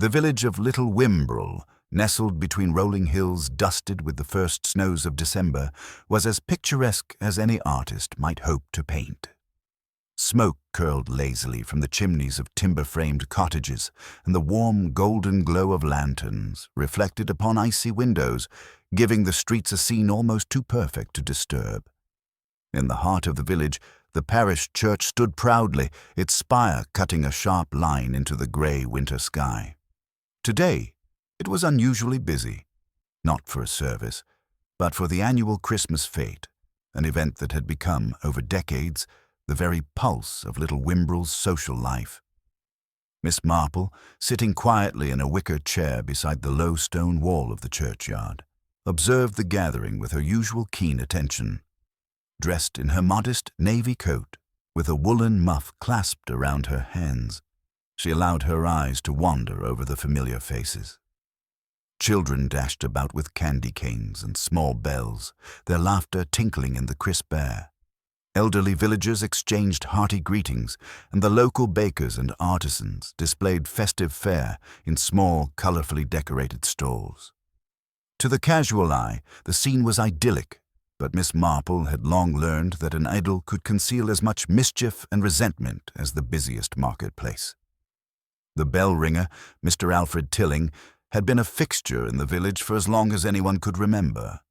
The village of Little Wimbrel, nestled between rolling hills dusted with the first snows of December, was as picturesque as any artist might hope to paint. Smoke curled lazily from the chimneys of timber-framed cottages, and the warm golden glow of lanterns reflected upon icy windows, giving the streets a scene almost too perfect to disturb. In the heart of the village, the parish church stood proudly, its spire cutting a sharp line into the grey winter sky. Today, it was unusually busy, not for a service, but for the annual Christmas fete, an event that had become, over decades, the very pulse of Little Wimbrel's social life. Miss Marple, sitting quietly in a wicker chair beside the low stone wall of the churchyard, observed the gathering with her usual keen attention. Dressed in her modest navy coat, with a woolen muff clasped around her hands, she allowed her eyes to wander over the familiar faces. Children dashed about with candy canes and small bells, their laughter tinkling in the crisp air. Elderly villagers exchanged hearty greetings, and the local bakers and artisans displayed festive fare in small, colorfully decorated stalls. To the casual eye, the scene was idyllic, but Miss Marple had long learned that an idyll could conceal as much mischief and resentment as the busiest marketplace. The bell-ringer, Mr. Alfred Tilling, had been a fixture in the village for as long as anyone could remember.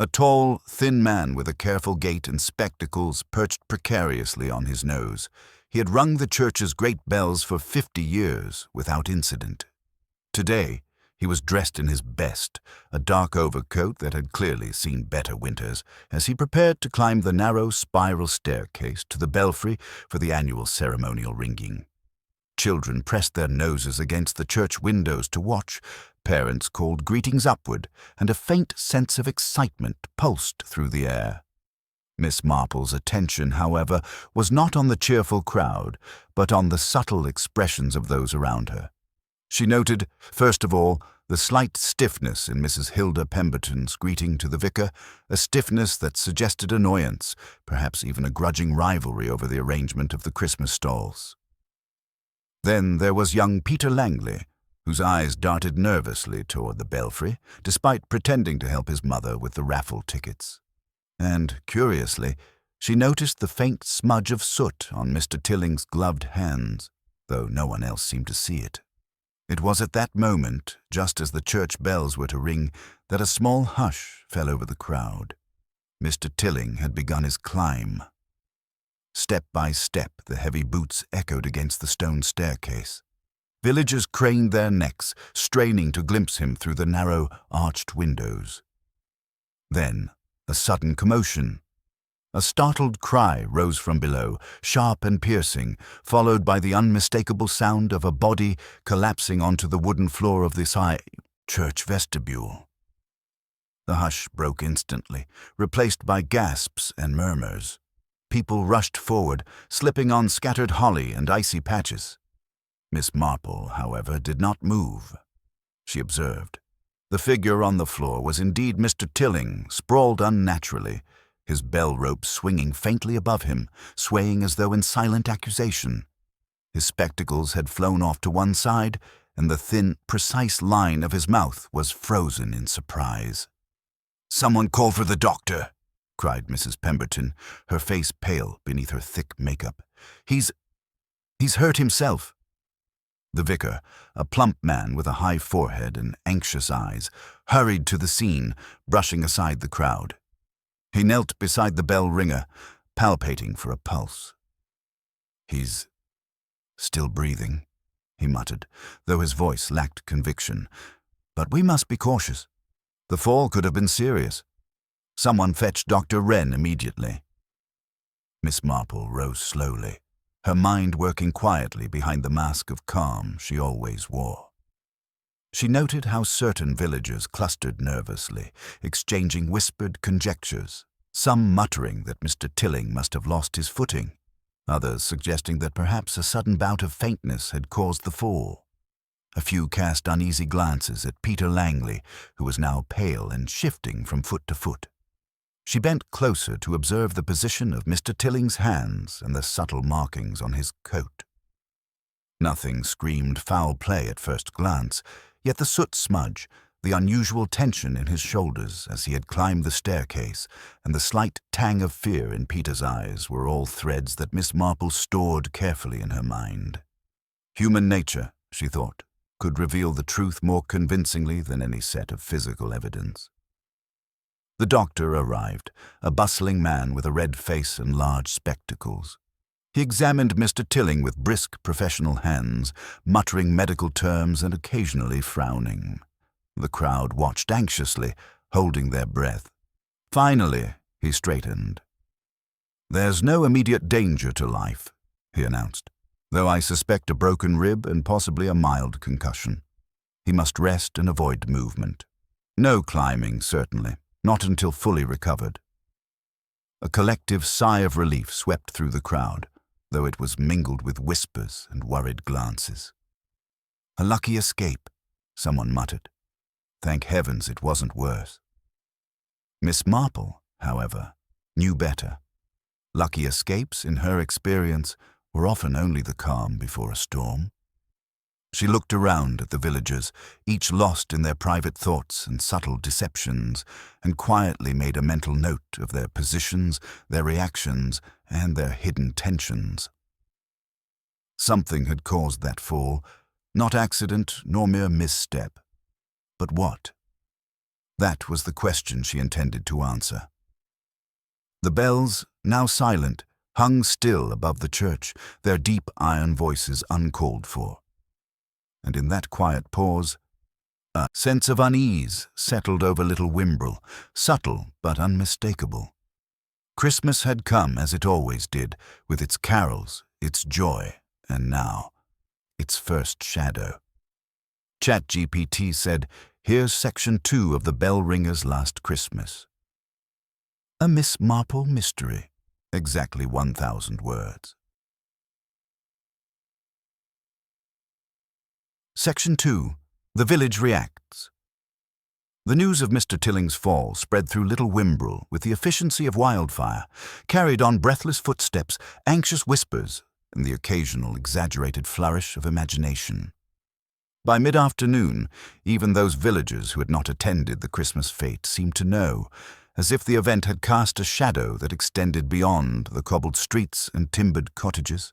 A tall, thin man with a careful gait and spectacles perched precariously on his nose, he had rung the church's great bells for 50 years without incident. Today, he was dressed in his best, a dark overcoat that had clearly seen better winters, as he prepared to climb the narrow spiral staircase to the belfry for the annual ceremonial ringing. Children pressed their noses against the church windows to watch, parents called greetings upward, and a faint sense of excitement pulsed through the air. Miss Marple's attention, however, was not on the cheerful crowd, but on the subtle expressions of those around her. She noted, first of all, the slight stiffness in Mrs. Hilda Pemberton's greeting to the vicar, a stiffness that suggested annoyance, perhaps even a grudging rivalry over the arrangement of the Christmas stalls. Then there was young Peter Langley, whose eyes darted nervously toward the belfry, despite pretending to help his mother with the raffle tickets. And, curiously, she noticed the faint smudge of soot on Mr. Tilling's gloved hands, though no one else seemed to see it. It was at that moment, just as the church bells were to ring, that a small hush fell over the crowd. Mr. Tilling had begun his climb. Step by step, the heavy boots echoed against the stone staircase. Villagers craned their necks, straining to glimpse him through the narrow, arched windows. Then, a sudden commotion. A startled cry rose from below, sharp and piercing, followed by the unmistakable sound of a body collapsing onto the wooden floor of this high church vestibule. The hush broke instantly, replaced by gasps and murmurs. People rushed forward, slipping on scattered holly and icy patches. Miss Marple, however, did not move. She observed. The figure on the floor was indeed Mr. Tilling, sprawled unnaturally, his bell rope swinging faintly above him, swaying as though in silent accusation. His spectacles had flown off to one side, and the thin, precise line of his mouth was frozen in surprise. "Someone call for the doctor," cried Mrs. Pemberton, her face pale beneath her thick makeup. He's hurt himself." The vicar, a plump man with a high forehead and anxious eyes, hurried to the scene, brushing aside the crowd. He knelt beside the bell ringer, palpating for a pulse. "He's still breathing," he muttered, though his voice lacked conviction. "But we must be cautious. The fall could have been serious. Someone fetch Dr. Wren immediately." Miss Marple rose slowly, her mind working quietly behind the mask of calm she always wore. She noted how certain villagers clustered nervously, exchanging whispered conjectures, some muttering that Mr. Tilling must have lost his footing, others suggesting that perhaps a sudden bout of faintness had caused the fall. A few cast uneasy glances at Peter Langley, who was now pale and shifting from foot to foot. She bent closer to observe the position of Mr. Tilling's hands and the subtle markings on his coat. Nothing screamed foul play at first glance, yet the soot smudge, the unusual tension in his shoulders as he had climbed the staircase, and the slight tang of fear in Peter's eyes were all threads that Miss Marple stored carefully in her mind. Human nature, she thought, could reveal the truth more convincingly than any set of physical evidence. The doctor arrived, a bustling man with a red face and large spectacles. He examined Mr. Tilling with brisk professional hands, muttering medical terms and occasionally frowning. The crowd watched anxiously, holding their breath. Finally, he straightened. "There's no immediate danger to life," he announced, "though I suspect a broken rib and possibly a mild concussion. He must rest and avoid movement. No climbing, certainly, not until fully recovered." A collective sigh of relief swept through the crowd, though it was mingled with whispers and worried glances. "A lucky escape," someone muttered. Thank heavens it wasn't worse. Miss Marple, however, knew better. Lucky escapes, in her experience, were often only the calm before a storm. She looked around at the villagers, each lost in their private thoughts and subtle deceptions, and quietly made a mental note of their positions, their reactions, and their hidden tensions. Something had caused that fall, not accident nor mere misstep. But what? That was the question she intended to answer. The bells, now silent, hung still above the church, their deep iron voices uncalled for. And in that quiet pause, a sense of unease settled over little Wimbrel, subtle but unmistakable. Christmas had come as it always did, with its carols, its joy, and now, its first shadow. ChatGPT said, "Here's Section 2 of the Bellringer's Last Christmas." A Miss Marple mystery. Exactly 1,000 words. Section 2. The Village Reacts. The news of Mr. Tilling's fall spread through Little Wimbrel with the efficiency of wildfire, carried on breathless footsteps, anxious whispers, and the occasional exaggerated flourish of imagination. By mid-afternoon, even those villagers who had not attended the Christmas fete seemed to know, as if the event had cast a shadow that extended beyond the cobbled streets and timbered cottages.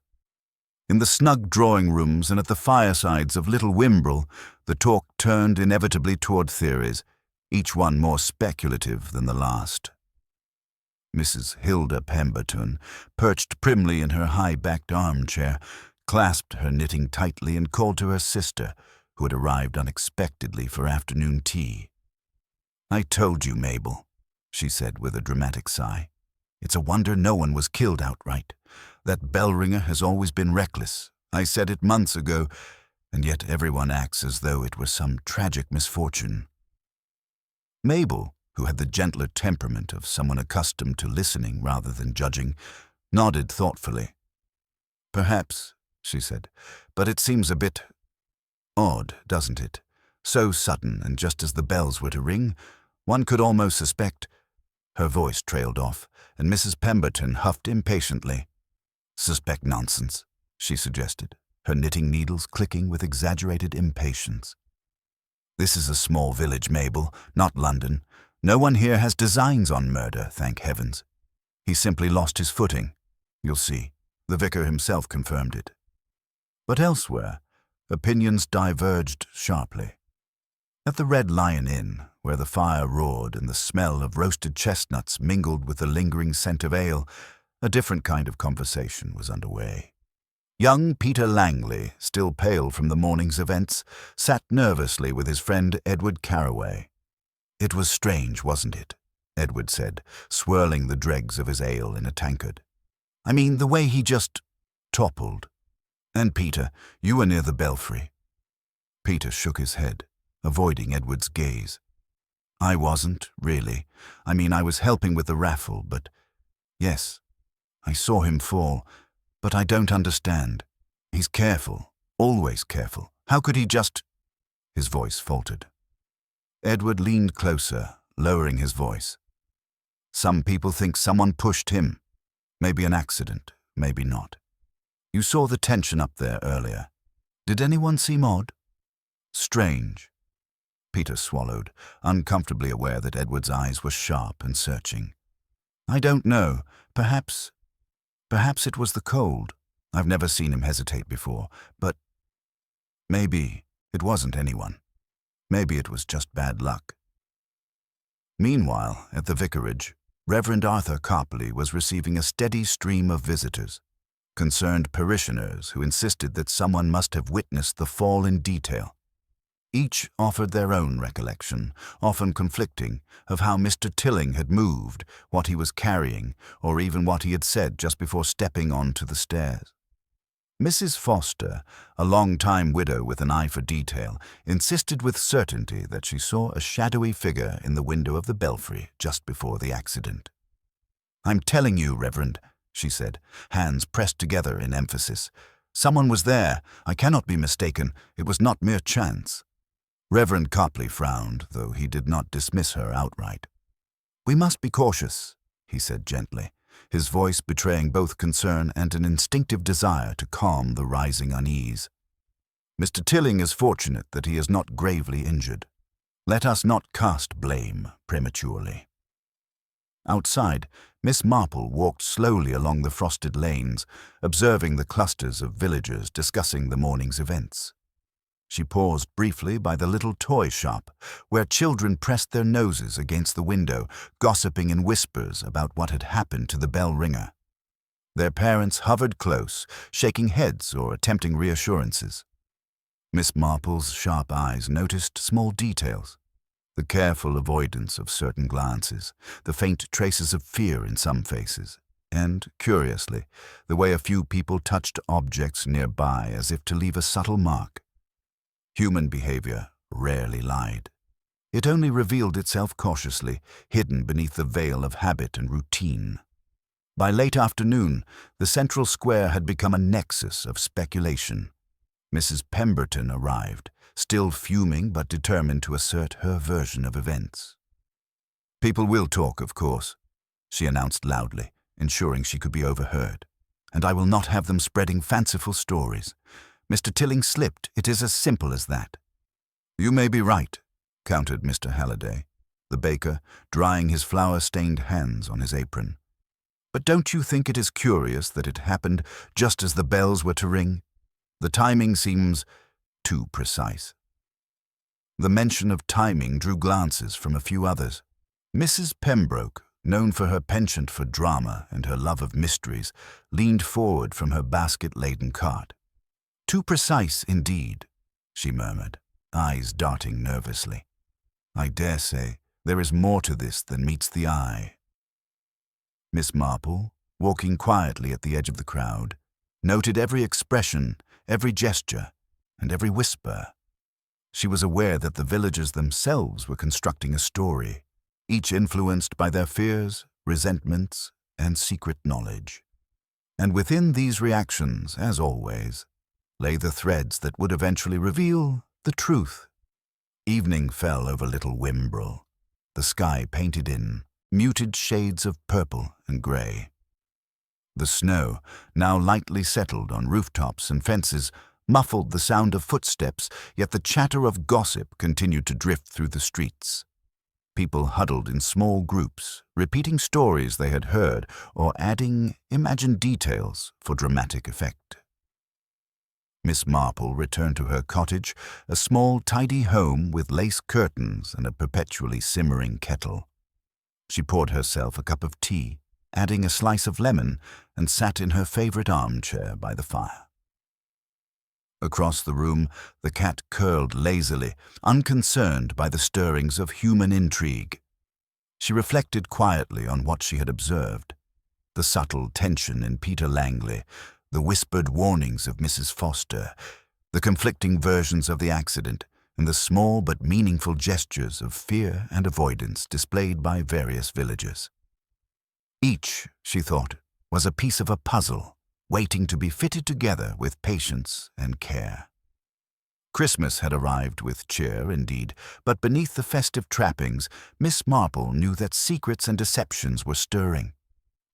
In the snug drawing-rooms and at the firesides of Little Wimbrel, the talk turned inevitably toward theories, each one more speculative than the last. Mrs. Hilda Pemberton, perched primly in her high-backed armchair, clasped her knitting tightly and called to her sister, who had arrived unexpectedly for afternoon tea. "I told you, Mabel," she said with a dramatic sigh. "It's a wonder no one was killed outright. That Bellringer has always been reckless. I said it months ago, and yet everyone acts as though it were some tragic misfortune." Mabel, who had the gentler temperament of someone accustomed to listening rather than judging, nodded thoughtfully. "Perhaps," she said, "but it seems a bit odd, doesn't it? So sudden, and just as the bells were to ring, one could almost suspect—" Her voice trailed off, and Mrs. Pemberton huffed impatiently. "Suspect nonsense," she suggested, her knitting needles clicking with exaggerated impatience. "This is a small village, Mabel, not London. No one here has designs on murder, thank heavens. He simply lost his footing. You'll see. The vicar himself confirmed it." But elsewhere, opinions diverged sharply. At the Red Lion Inn, where the fire roared and the smell of roasted chestnuts mingled with the lingering scent of ale, a different kind of conversation was underway. Young Peter Langley, still pale from the morning's events, sat nervously with his friend Edward Carraway. "It was strange, wasn't it?" Edward said, swirling the dregs of his ale in a tankard. "I mean, the way he just toppled. And Peter, you were near the belfry." Peter shook his head, avoiding Edward's gaze. "I wasn't, really. I mean, I was helping with the raffle, but yes, I saw him fall, but I don't understand. He's careful, always careful. How could he just—" His voice faltered. Edward leaned closer, lowering his voice. "Some people think someone pushed him. Maybe an accident, maybe not. You saw the tension up there earlier. Did anyone seem odd? Strange. Peter swallowed, uncomfortably aware that Edward's eyes were sharp and searching. I don't know. Perhaps it was the cold. I've never seen him hesitate before, but maybe it wasn't anyone. Maybe it was just bad luck. Meanwhile, at the vicarage, Reverend Arthur Copley was receiving a steady stream of visitors, concerned parishioners who insisted that someone must have witnessed the fall in detail. Each offered their own recollection, often conflicting, of how Mr. Tilling had moved, what he was carrying, or even what he had said just before stepping onto the stairs. Mrs. Foster, a long-time widow with an eye for detail, insisted with certainty that she saw a shadowy figure in the window of the belfry just before the accident. "I'm telling you, Reverend," she said, hands pressed together in emphasis. "Someone was there. I cannot be mistaken. It was not mere chance." Reverend Copley frowned, though he did not dismiss her outright. "We must be cautious," he said gently, his voice betraying both concern and an instinctive desire to calm the rising unease. "Mr. Tilling is fortunate that he is not gravely injured. Let us not cast blame prematurely." Outside, Miss Marple walked slowly along the frosted lanes, observing the clusters of villagers discussing the morning's events. She paused briefly by the little toy shop, where children pressed their noses against the window, gossiping in whispers about what had happened to the Bellringer. Their parents hovered close, shaking heads or attempting reassurances. Miss Marple's sharp eyes noticed small details, the careful avoidance of certain glances, the faint traces of fear in some faces, and, curiously, the way a few people touched objects nearby as if to leave a subtle mark. Human behavior rarely lied. It only revealed itself cautiously, hidden beneath the veil of habit and routine. By late afternoon, the central square had become a nexus of speculation. Mrs. Pemberton arrived, still fuming but determined to assert her version of events. "People will talk, of course," she announced loudly, ensuring she could be overheard. "And I will not have them spreading fanciful stories. Mr. Tilling slipped. It is as simple as that." "You may be right," countered Mr. Halliday, the baker, drying his flour-stained hands on his apron. "But don't you think it is curious that it happened just as the bells were to ring? The timing seems too precise." The mention of timing drew glances from a few others. Mrs. Pembroke, known for her penchant for drama and her love of mysteries, leaned forward from her basket-laden cart. "Too precise, indeed," she murmured, eyes darting nervously. "I dare say there is more to this than meets the eye." Miss Marple, walking quietly at the edge of the crowd, noted every expression, every gesture, and every whisper. She was aware that the villagers themselves were constructing a story, each influenced by their fears, resentments, and secret knowledge. And within these reactions, as always, lay the threads that would eventually reveal the truth. Evening fell over Little Wimbrel, the sky painted in muted shades of purple and grey. The snow, now lightly settled on rooftops and fences, muffled the sound of footsteps, yet the chatter of gossip continued to drift through the streets. People huddled in small groups, repeating stories they had heard or adding imagined details for dramatic effect. Miss Marple returned to her cottage, a small, tidy home with lace curtains and a perpetually simmering kettle. She poured herself a cup of tea, adding a slice of lemon, and sat in her favorite armchair by the fire. Across the room, the cat curled lazily, unconcerned by the stirrings of human intrigue. She reflected quietly on what she had observed: the subtle tension in Peter Langley, the whispered warnings of Mrs. Foster, the conflicting versions of the accident, and the small but meaningful gestures of fear and avoidance displayed by various villagers. Each, she thought, was a piece of a puzzle, waiting to be fitted together with patience and care. Christmas had arrived with cheer, indeed, but beneath the festive trappings, Miss Marple knew that secrets and deceptions were stirring.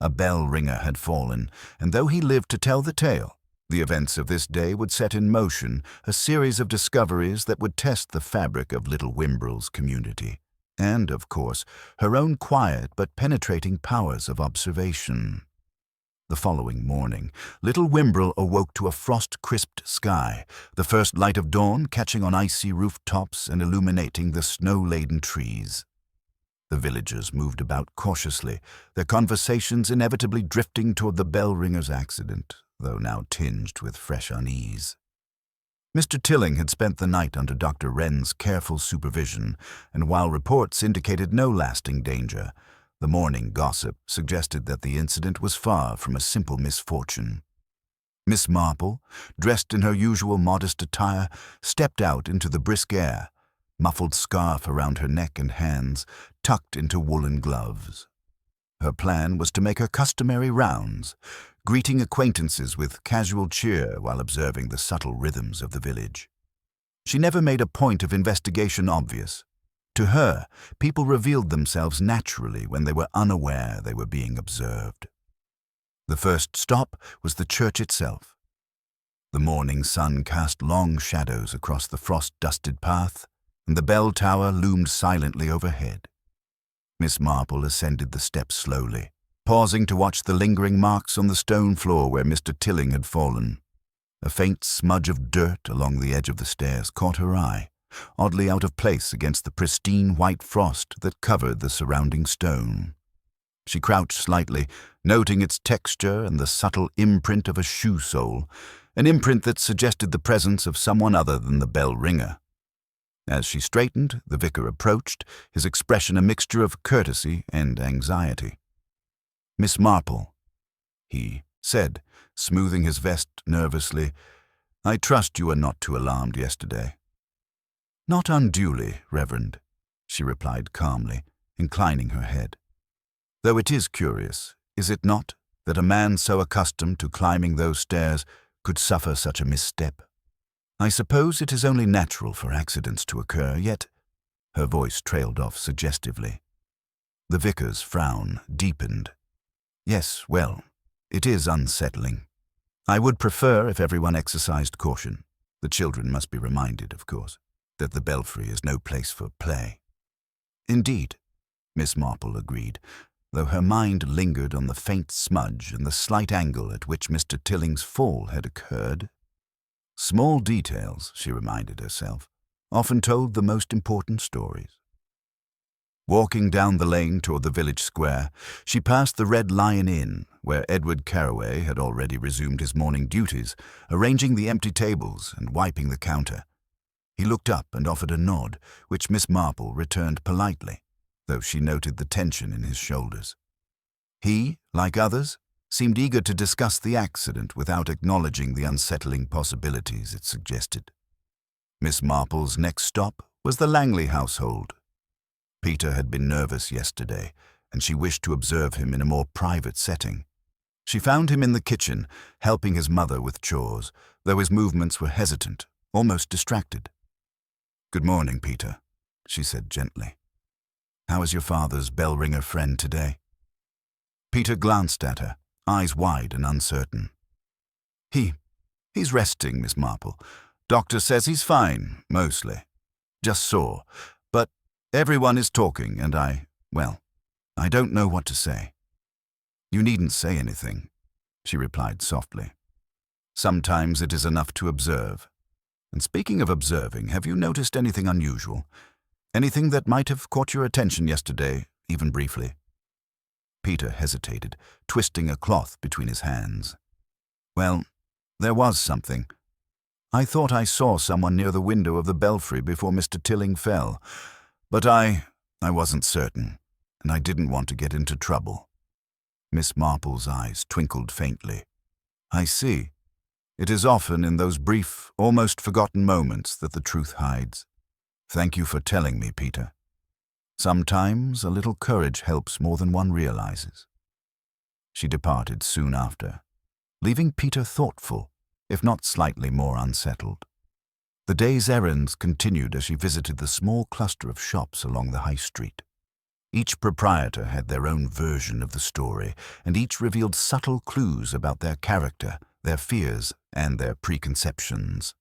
A bell ringer had fallen, and though he lived to tell the tale, The events of this day would set in motion a series of discoveries that would test the fabric of little Wimbrel's community, and, of course, her own quiet but penetrating powers of observation. The following morning, little Wimbrel awoke to a frost-crisped sky, the first light of dawn catching on icy rooftops and illuminating the snow-laden trees. The villagers moved about cautiously, their conversations inevitably drifting toward the Bellringer's accident, though now tinged with fresh unease. Mr. Tilling had spent the night under Dr. Wren's careful supervision, and while reports indicated no lasting danger, the morning gossip suggested that the incident was far from a simple misfortune. Miss Marple, dressed in her usual modest attire, stepped out into the brisk air, muffled scarf around her neck and hands, tucked into woolen gloves. Her plan was to make her customary rounds, greeting acquaintances with casual cheer while observing the subtle rhythms of the village. She never made a point of investigation obvious. To her, people revealed themselves naturally when they were unaware they were being observed. The first stop was the church itself. The morning sun cast long shadows across the frost-dusted path, and the bell tower loomed silently overhead. Miss Marple ascended the steps slowly, pausing to watch the lingering marks on the stone floor where Mr. Tilling had fallen. A faint smudge of dirt along the edge of the stairs caught her eye, oddly out of place against the pristine white frost that covered the surrounding stone. She crouched slightly, noting its texture and the subtle imprint of a shoe sole, an imprint that suggested the presence of someone other than the Bellringer. As she straightened, the vicar approached, his expression a mixture of courtesy and anxiety. "Miss Marple," he said, smoothing his vest nervously, "I trust you were not too alarmed yesterday." "Not unduly, Reverend," she replied calmly, inclining her head. "Though it is curious, is it not, that a man so accustomed to climbing those stairs could suffer such a misstep? I suppose it is only natural for accidents to occur, yet—" Her voice trailed off suggestively. The vicar's frown deepened. "Yes, well, it is unsettling. I would prefer if everyone exercised caution. The children must be reminded, of course, that the belfry is no place for play." "Indeed," Miss Marple agreed, though her mind lingered on the faint smudge and the slight angle at which Mr. Tilling's fall had occurred. Small details, she reminded herself, often told the most important stories. Walking down the lane toward the village square, she passed the Red Lion Inn, where Edward Carraway had already resumed his morning duties, arranging the empty tables and wiping the counter. He looked up and offered a nod, which Miss Marple returned politely, though she noted the tension in his shoulders. He, like others, seemed eager to discuss the accident without acknowledging the unsettling possibilities it suggested. Miss Marple's next stop was the Langley household. Peter had been nervous yesterday, and she wished to observe him in a more private setting. She found him in the kitchen, helping his mother with chores, though his movements were hesitant, almost distracted. "Good morning, Peter," she said gently. "How is your father's Bellringer friend today?" Peter glanced at her, eyes wide and uncertain. He's resting, Miss Marple. Doctor says he's fine, mostly. Just sore. But everyone is talking, and I don't know what to say." "You needn't say anything," she replied softly. "Sometimes it is enough to observe. And speaking of observing, have you noticed anything unusual? Anything that might have caught your attention yesterday, even briefly?" Peter hesitated, twisting a cloth between his hands. "Well, there was something. I thought I saw someone near the window of the belfry before Mr. Tilling fell, but I wasn't certain, and I didn't want to get into trouble." Miss Marple's eyes twinkled faintly. "I see. It is often in those brief, almost forgotten moments that the truth hides. Thank you for telling me, Peter. Sometimes a little courage helps more than one realizes." She departed soon after, leaving Peter thoughtful, if not slightly more unsettled. The day's errands continued as she visited the small cluster of shops along the high street. Each proprietor had their own version of the story, and each revealed subtle clues about their character, their fears and their preconceptions.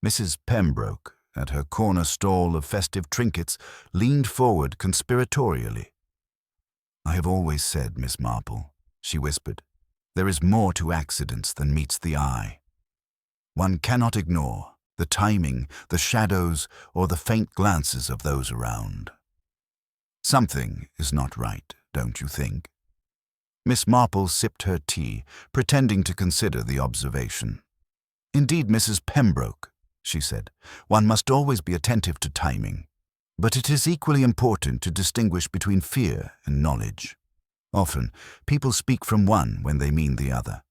Mrs. Pembroke, at her corner stall of festive trinkets, leaned forward conspiratorially. "I have always said, Miss Marple," she whispered, "there is more to accidents than meets the eye. One cannot ignore the timing, the shadows, or the faint glances of those around. Something is not right, don't you think?" Miss Marple sipped her tea, pretending to consider the observation. "Indeed, Mrs. Pembroke," she said, "one must always be attentive to timing. But it is equally important to distinguish between fear and knowledge. Often, people speak from one when they mean the other."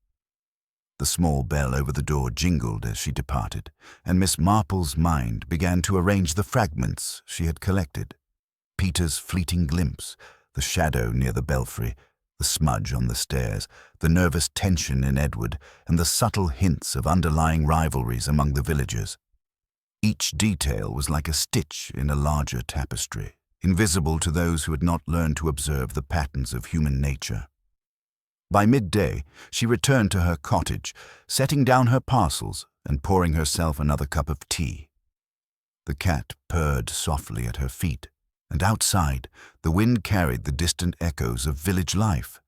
The small bell over the door jingled as she departed, and Miss Marple's mind began to arrange the fragments she had collected. Peter's fleeting glimpse, the shadow near the belfry, the smudge on the stairs, the nervous tension in Edward, and the subtle hints of underlying rivalries among the villagers. Each detail was like a stitch in a larger tapestry, invisible to those who had not learned to observe the patterns of human nature. By midday, she returned to her cottage, setting down her parcels and pouring herself another cup of tea. The cat purred softly at her feet, and outside, the wind carried the distant echoes of village life,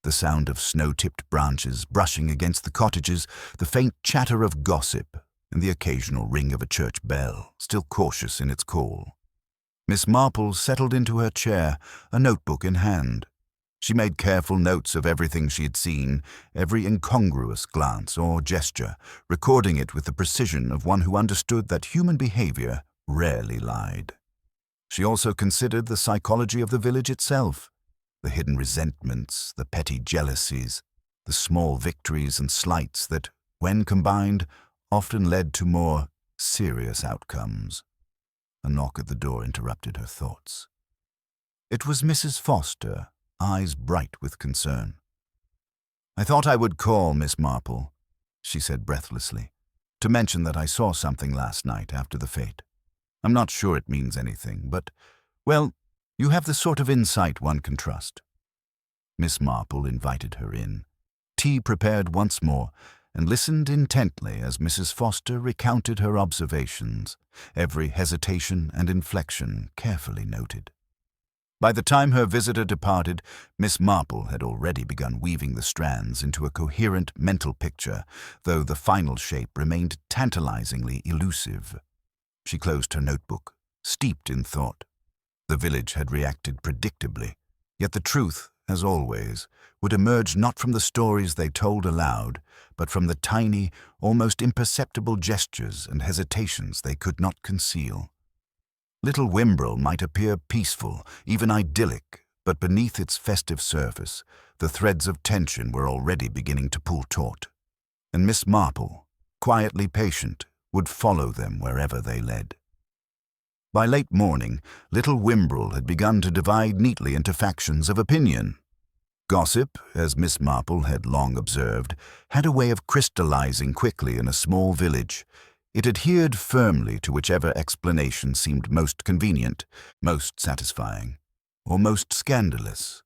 the sound of snow-tipped branches brushing against the cottages, the faint chatter of gossip, and the occasional ring of a church bell, still cautious in its call. Miss Marple settled into her chair, a notebook in hand. She made careful notes of everything she had seen, every incongruous glance or gesture, recording it with the precision of one who understood that human behavior rarely lied. She also considered the psychology of the village itself, the hidden resentments, the petty jealousies, the small victories and slights that, when combined, often led to more serious outcomes. A knock at the door interrupted her thoughts. It was Mrs. Foster, eyes bright with concern. "I thought I would call, Miss Marple," she said breathlessly, "to mention that I saw something last night after the fete. I'm not sure it means anything, but, well, you have the sort of insight one can trust." Miss Marple invited her in. Tea prepared once more, and listened intently as Mrs. Foster recounted her observations, every hesitation and inflection carefully noted. By the time her visitor departed, Miss Marple had already begun weaving the strands into a coherent mental picture, though the final shape remained tantalizingly elusive. She closed her notebook, steeped in thought. The village had reacted predictably, yet the truth, as always, would emerge not from the stories they told aloud, but from the tiny, almost imperceptible gestures and hesitations they could not conceal. Little Wimbrel might appear peaceful, even idyllic, but beneath its festive surface, the threads of tension were already beginning to pull taut. And Miss Marple, quietly patient, would follow them wherever they led. By late morning, little Wimbrel had begun to divide neatly into factions of opinion. Gossip, as Miss Marple had long observed, had a way of crystallizing quickly in a small village. It adhered firmly to whichever explanation seemed most convenient, most satisfying, or most scandalous.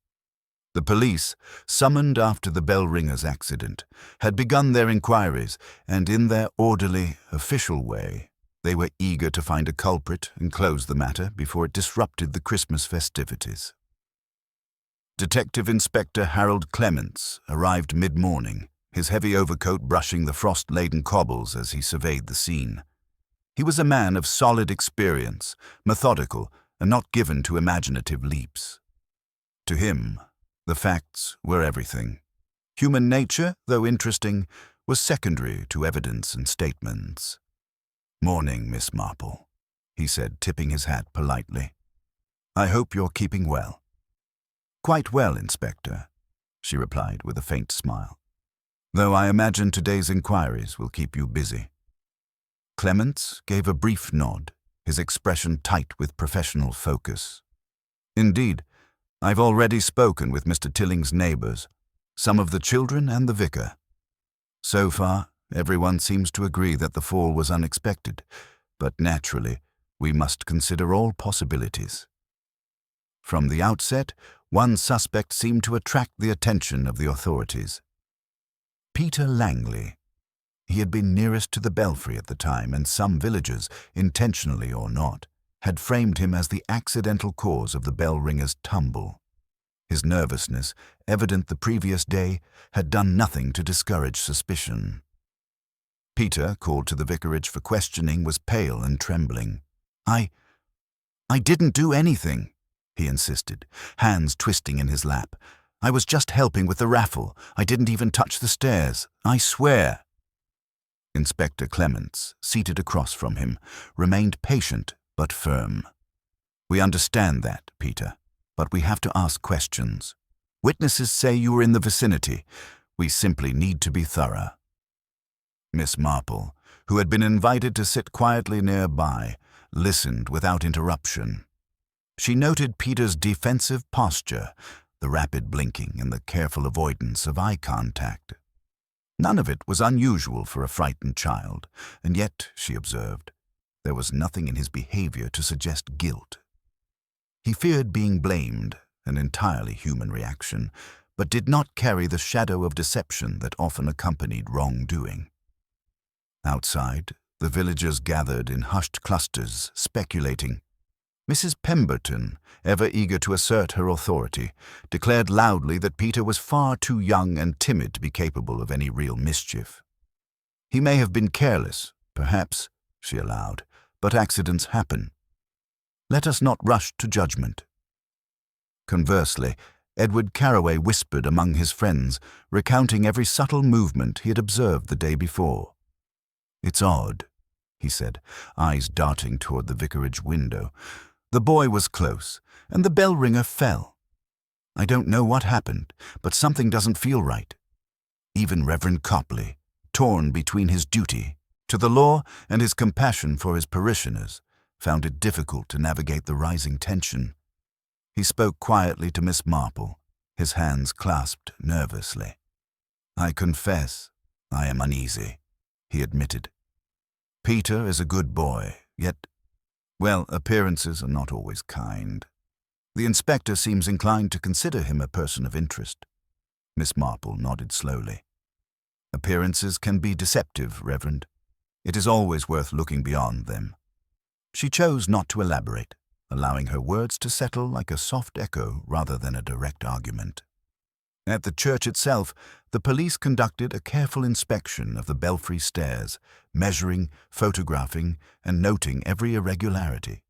The police, summoned after the Bellringer's accident, had begun their inquiries, and in their orderly, official way, they were eager to find a culprit and close the matter before it disrupted the Christmas festivities. Detective Inspector Harold Clements arrived mid-morning, his heavy overcoat brushing the frost-laden cobbles as he surveyed the scene. He was a man of solid experience, methodical, and not given to imaginative leaps. To him, the facts were everything. Human nature, though interesting, was secondary to evidence and statements. "Morning, Miss Marple," he said, tipping his hat politely. "I hope you're keeping well." "Quite well, Inspector," she replied with a faint smile. "Though I imagine today's inquiries will keep you busy." Clements gave a brief nod, his expression tight with professional focus. "Indeed, I've already spoken with Mr. Tilling's neighbors, some of the children and the vicar. So far, everyone seems to agree that the fall was unexpected, but naturally, we must consider all possibilities. From the outset, one suspect seemed to attract the attention of the authorities. Peter Langley. He had been nearest to the belfry at the time, and some villagers, intentionally or not, had framed him as the accidental cause of the bell-ringer's tumble. His nervousness, evident the previous day, had done nothing to discourage suspicion. Peter, called to the vicarage for questioning, was pale and trembling. I didn't do anything," he insisted, hands twisting in his lap. "I was just helping with the raffle. I didn't even touch the stairs. I swear." Inspector Clements, seated across from him, remained patient but firm. "We understand that, Peter, but we have to ask questions. Witnesses say you were in the vicinity. We simply need to be thorough." Miss Marple, who had been invited to sit quietly nearby, listened without interruption. She noted Peter's defensive posture, the rapid blinking and the careful avoidance of eye contact. None of it was unusual for a frightened child, and yet, she observed, there was nothing in his behavior to suggest guilt. He feared being blamed, an entirely human reaction, but did not carry the shadow of deception that often accompanied wrongdoing. Outside, the villagers gathered in hushed clusters, speculating. Mrs. Pemberton, ever eager to assert her authority, declared loudly that Peter was far too young and timid to be capable of any real mischief. "He may have been careless, perhaps," she allowed, "but accidents happen. Let us not rush to judgment." Conversely, Edward Carraway whispered among his friends, recounting every subtle movement he had observed the day before. "It's odd," he said, eyes darting toward the vicarage window. "The boy was close, and the bell ringer fell. I don't know what happened, but something doesn't feel right. Even Reverend Copley, torn between his duty to the law and his compassion for his parishioners, found it difficult to navigate the rising tension." He spoke quietly to Miss Marple, his hands clasped nervously. "I confess I am uneasy," he admitted. "Peter is a good boy, yet, well, appearances are not always kind. The inspector seems inclined to consider him a person of interest." Miss Marple nodded slowly. "Appearances can be deceptive, Reverend. It is always worth looking beyond them." She chose not to elaborate, allowing her words to settle like a soft echo rather than a direct argument. At the church itself, the police conducted a careful inspection of the belfry stairs, measuring, photographing, and noting every irregularity.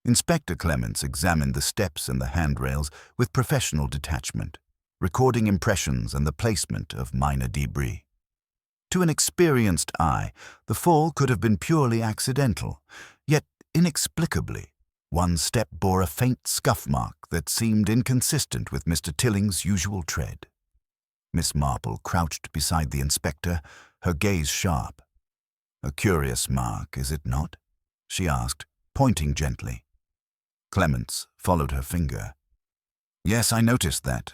Inspector Clements examined the steps and the handrails with professional detachment, recording impressions and the placement of minor debris. To an experienced eye, the fall could have been purely accidental, yet inexplicably, one step bore a faint scuff mark that seemed inconsistent with Mr. Tilling's usual tread. Miss Marple crouched beside the inspector, her gaze sharp. "A curious mark, is it not?" she asked, pointing gently. Clements followed her finger. "Yes, I noticed that.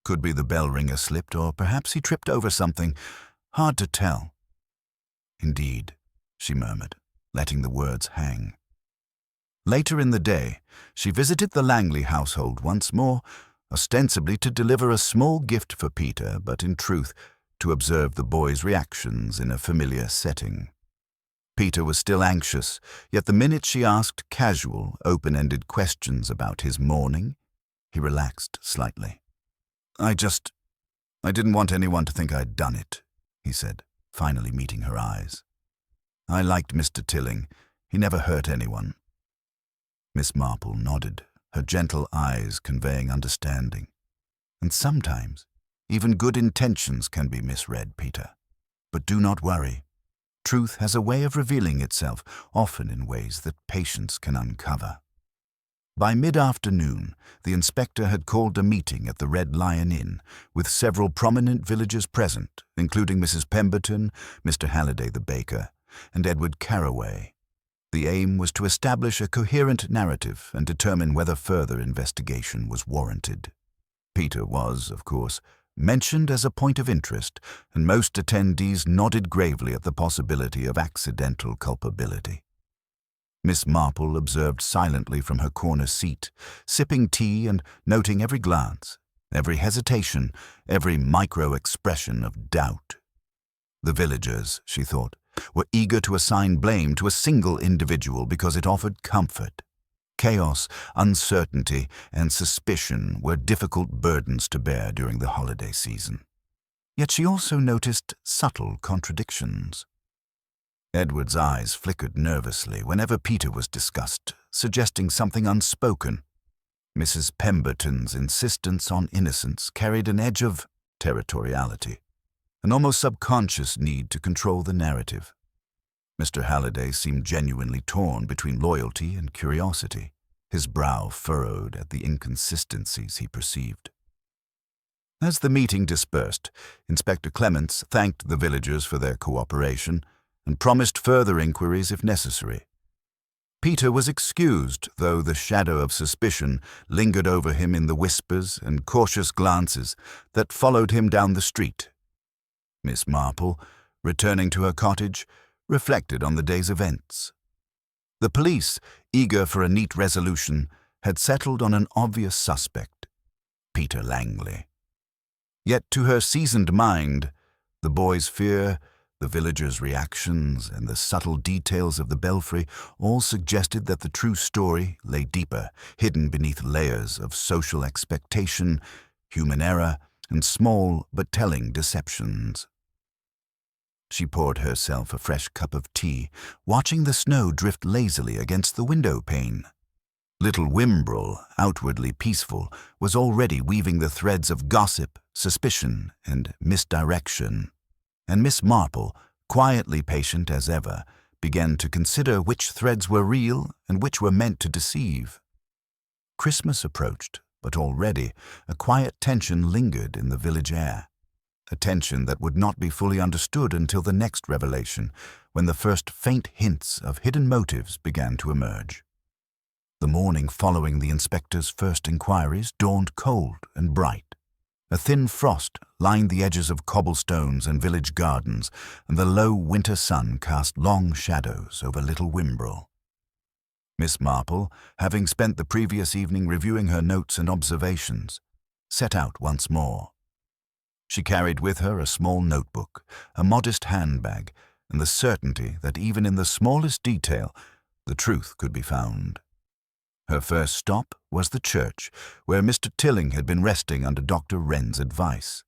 Could be the bell ringer slipped, or perhaps he tripped over something. Hard to tell." "Indeed," she murmured, letting the words hang. Later in the day, she visited the Langley household once more, ostensibly to deliver a small gift for Peter, but in truth to observe the boy's reactions in a familiar setting. Peter was still anxious, yet the minute she asked casual, open-ended questions about his morning, he relaxed slightly. I didn't want anyone to think I'd done it," he said, finally meeting her eyes. "I liked Mr. Tilling. He never hurt anyone." Miss Marple nodded, her gentle eyes conveying understanding. "And sometimes, even good intentions can be misread, Peter. But do not worry. Truth has a way of revealing itself, often in ways that patience can uncover." By mid-afternoon, the inspector had called a meeting at the Red Lion Inn, with several prominent villagers present, including Mrs. Pemberton, Mr. Halliday the baker, and Edward Carraway. The aim was to establish a coherent narrative and determine whether further investigation was warranted. Peter was, of course, mentioned as a point of interest, and most attendees nodded gravely at the possibility of accidental culpability. Miss Marple observed silently from her corner seat, sipping tea and noting every glance, every hesitation, every micro-expression of doubt. The villagers, she thought, were eager to assign blame to a single individual because it offered comfort. Chaos, uncertainty, and suspicion were difficult burdens to bear during the holiday season. Yet she also noticed subtle contradictions. Edward's eyes flickered nervously whenever Peter was discussed, suggesting something unspoken. Mrs. Pemberton's insistence on innocence carried an edge of territoriality, an almost subconscious need to control the narrative. Mr. Halliday seemed genuinely torn between loyalty and curiosity, his brow furrowed at the inconsistencies he perceived. As the meeting dispersed, Inspector Clements thanked the villagers for their cooperation and promised further inquiries if necessary. Peter was excused, though the shadow of suspicion lingered over him in the whispers and cautious glances that followed him down the street. Miss Marple, returning to her cottage, reflected on the day's events. The police, eager for a neat resolution, had settled on an obvious suspect, Peter Langley. Yet to her seasoned mind, the boy's fear, the villagers' reactions, and the subtle details of the belfry all suggested that the true story lay deeper, hidden beneath layers of social expectation, human error, and small but telling deceptions. She poured herself a fresh cup of tea, watching the snow drift lazily against the window pane. Little Wimbrel, outwardly peaceful, was already weaving the threads of gossip, suspicion, and misdirection. And Miss Marple, quietly patient as ever, began to consider which threads were real and which were meant to deceive. Christmas approached, but already a quiet tension lingered in the village air, a tension that would not be fully understood until the next revelation, when the first faint hints of hidden motives began to emerge. The morning following the inspector's first inquiries dawned cold and bright. A thin frost lined the edges of cobblestones and village gardens, and the low winter sun cast long shadows over Little Wimbrel. Miss Marple, having spent the previous evening reviewing her notes and observations, set out once more. She carried with her a small notebook, a modest handbag, and the certainty that even in the smallest detail, the truth could be found. Her first stop was the church, where Mr. Tilling had been resting under Dr. Wren's advice.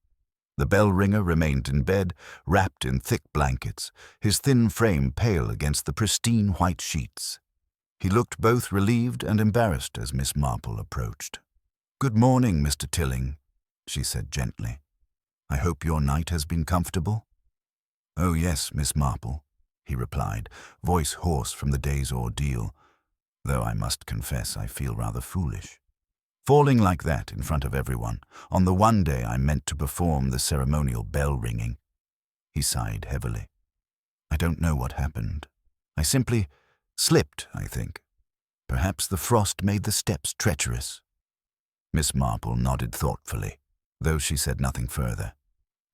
The Bellringer remained in bed, wrapped in thick blankets, his thin frame pale against the pristine white sheets. He looked both relieved and embarrassed as Miss Marple approached. "Good morning, Mr. Tilling," she said gently. "I hope your night has been comfortable?" "Oh yes, Miss Marple," he replied, voice hoarse from the day's ordeal, though I must confess I feel rather foolish. Falling like that in front of everyone, on the one day I meant to perform the ceremonial bell ringing. He sighed heavily. "I don't know what happened. I simply slipped, I think. Perhaps the frost made the steps treacherous." Miss Marple nodded thoughtfully, though she said nothing further.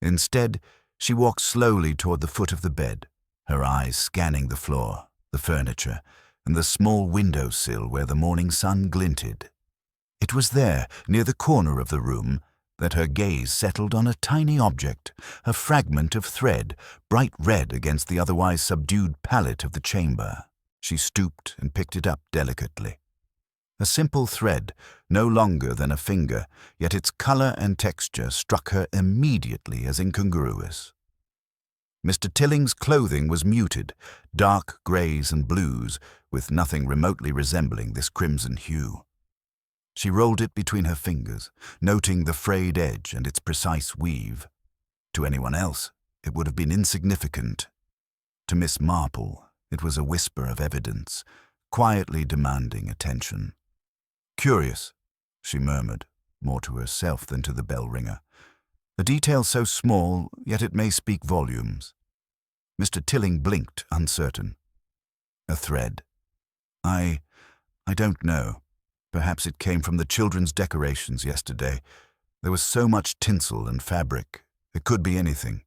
Instead, she walked slowly toward the foot of the bed, her eyes scanning the floor, the furniture, and the small window-sill where the morning sun glinted. It was there, near the corner of the room, that her gaze settled on a tiny object, a fragment of thread, bright red against the otherwise subdued palette of the chamber. She stooped and picked it up delicately. A simple thread, no longer than a finger, yet its color and texture struck her immediately as incongruous. Mr. Tilling's clothing was muted, dark grays and blues, with nothing remotely resembling this crimson hue. She rolled it between her fingers, noting the frayed edge and its precise weave. To anyone else, it would have been insignificant. To Miss Marple, it was a whisper of evidence, quietly demanding attention. "Curious," she murmured, more to herself than to the bell-ringer. "A detail so small, yet it may speak volumes." Mr. Tilling blinked, uncertain. "A thread. I don't know. Perhaps it came from the children's decorations yesterday. There was so much tinsel and fabric. It could be anything."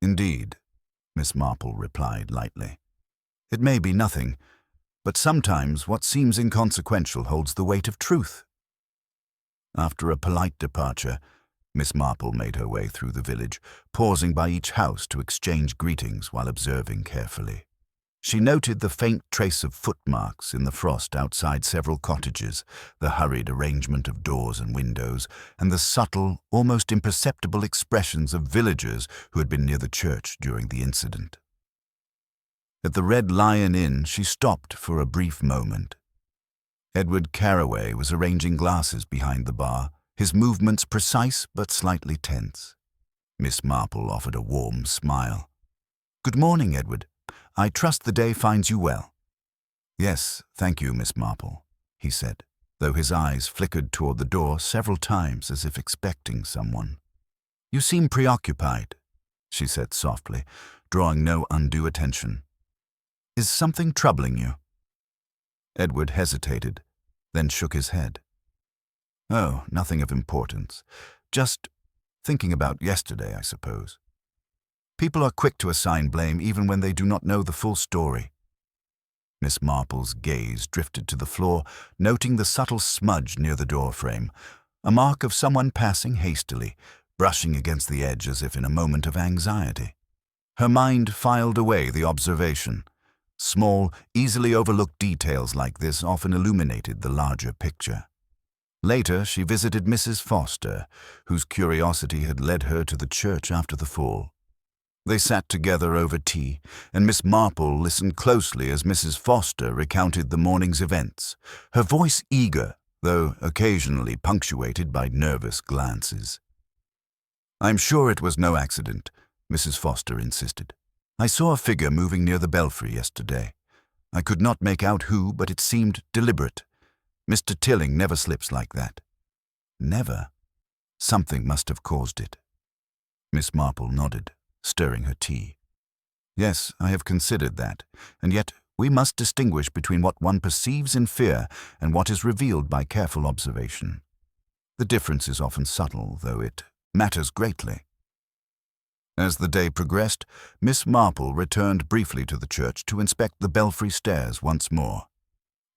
"Indeed," Miss Marple replied lightly. "It may be nothing, but sometimes what seems inconsequential holds the weight of truth." After a polite departure, Miss Marple made her way through the village, pausing by each house to exchange greetings while observing carefully. She noted the faint trace of footmarks in the frost outside several cottages, the hurried arrangement of doors and windows, and the subtle, almost imperceptible expressions of villagers who had been near the church during the incident. At the Red Lion Inn, she stopped for a brief moment. Edward Carraway was arranging glasses behind the bar, his movements precise but slightly tense. Miss Marple offered a warm smile. "Good morning, Edward. I trust the day finds you well." "Yes, thank you, Miss Marple," he said, though his eyes flickered toward the door several times as if expecting someone. "You seem preoccupied," she said softly, drawing no undue attention. "Is something troubling you?" Edward hesitated, then shook his head. "Oh, nothing of importance. Just thinking about yesterday, I suppose. People are quick to assign blame even when they do not know the full story." Miss Marple's gaze drifted to the floor, noting the subtle smudge near the doorframe, a mark of someone passing hastily, brushing against the edge as if in a moment of anxiety. Her mind filed away the observation. Small, easily overlooked details like this often illuminated the larger picture. Later, she visited Mrs. Foster, whose curiosity had led her to the church after the fall. They sat together over tea, and Miss Marple listened closely as Mrs. Foster recounted the morning's events, her voice eager, though occasionally punctuated by nervous glances. "I'm sure it was no accident," Mrs. Foster insisted. "I saw a figure moving near the belfry yesterday. I could not make out who, but it seemed deliberate. Mr. Tilling never slips like that." "Never? Something must have caused it." Miss Marple nodded, stirring her tea. "Yes, I have considered that, and yet we must distinguish between what one perceives in fear and what is revealed by careful observation. The difference is often subtle, though it matters greatly." As the day progressed, Miss Marple returned briefly to the church to inspect the belfry stairs once more.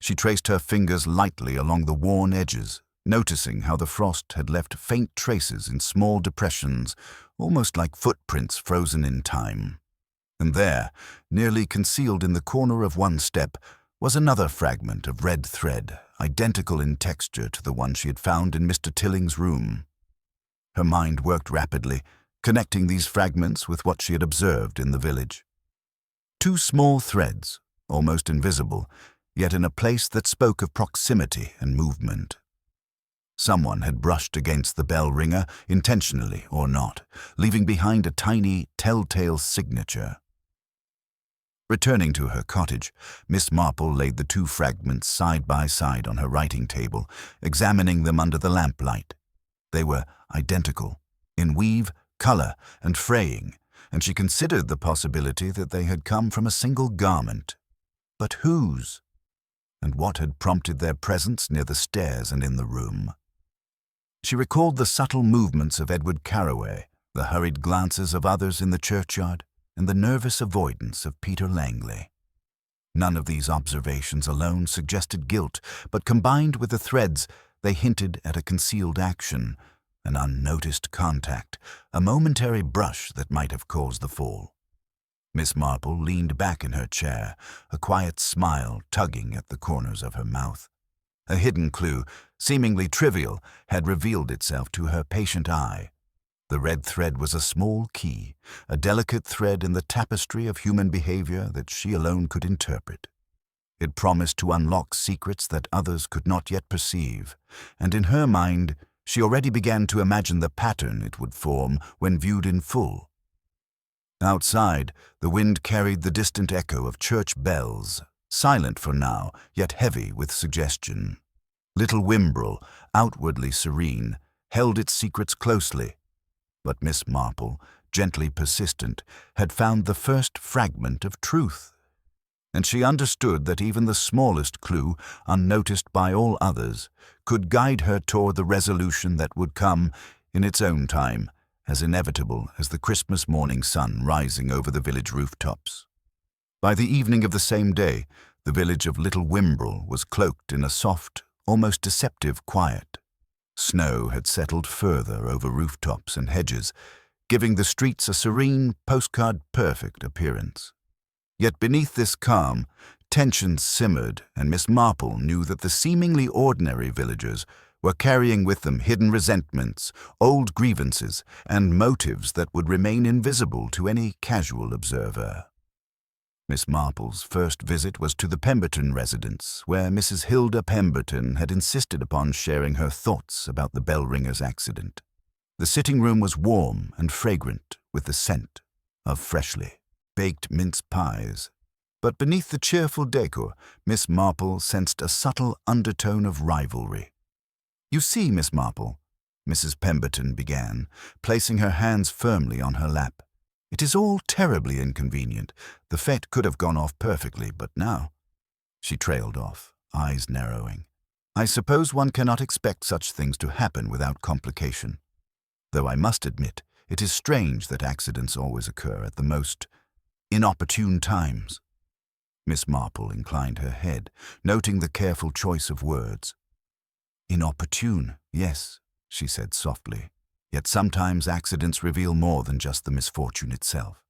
She traced her fingers lightly along the worn edges, noticing how the frost had left faint traces in small depressions, almost like footprints frozen in time. And there, nearly concealed in the corner of one step, was another fragment of red thread, identical in texture to the one she had found in Mr. Tilling's room. Her mind worked rapidly, connecting these fragments with what she had observed in the village. Two small threads, almost invisible, yet in a place that spoke of proximity and movement. Someone had brushed against the Bellringer, intentionally or not, leaving behind a tiny, telltale signature. Returning to her cottage, Miss Marple laid the two fragments side by side on her writing table, examining them under the lamplight. They were identical, in weave, color, and fraying, and she considered the possibility that they had come from a single garment. But whose? And what had prompted their presence near the stairs and in the room? She recalled the subtle movements of Edward Carraway, the hurried glances of others in the churchyard, and the nervous avoidance of Peter Langley. None of these observations alone suggested guilt, but combined with the threads, they hinted at a concealed action, an unnoticed contact, a momentary brush that might have caused the fall. Miss Marple leaned back in her chair, a quiet smile tugging at the corners of her mouth. A hidden clue, seemingly trivial, had revealed itself to her patient eye. The red thread was a small key, a delicate thread in the tapestry of human behavior that she alone could interpret. It promised to unlock secrets that others could not yet perceive, and in her mind, she already began to imagine the pattern it would form when viewed in full. Outside, the wind carried the distant echo of church bells, silent for now, yet heavy with suggestion. Little Wimbrel, outwardly serene, held its secrets closely. But Miss Marple, gently persistent, had found the first fragment of truth. And she understood that even the smallest clue, unnoticed by all others, could guide her toward the resolution that would come, in its own time, as inevitable as the Christmas morning sun rising over the village rooftops. By the evening of the same day, the village of Little Wimbrel was cloaked in a soft, almost deceptive quiet. Snow had settled further over rooftops and hedges, giving the streets a serene, postcard-perfect appearance. Yet beneath this calm, tensions simmered, and Miss Marple knew that the seemingly ordinary villagers were carrying with them hidden resentments, old grievances, and motives that would remain invisible to any casual observer. Miss Marple's first visit was to the Pemberton residence, where Mrs. Hilda Pemberton had insisted upon sharing her thoughts about the Bellringer's accident. The sitting room was warm and fragrant with the scent of freshly baked mince pies. But beneath the cheerful decor, Miss Marple sensed a subtle undertone of rivalry. "You see, Miss Marple," Mrs. Pemberton began, placing her hands firmly on her lap, "it is all terribly inconvenient. The fete could have gone off perfectly, but now—" She trailed off, eyes narrowing. "I suppose one cannot expect such things to happen without complication. Though I must admit, it is strange that accidents always occur at the most inopportune times." Miss Marple inclined her head, noting the careful choice of words. "Inopportune, yes," she said softly. "Yet sometimes accidents reveal more than just the misfortune itself.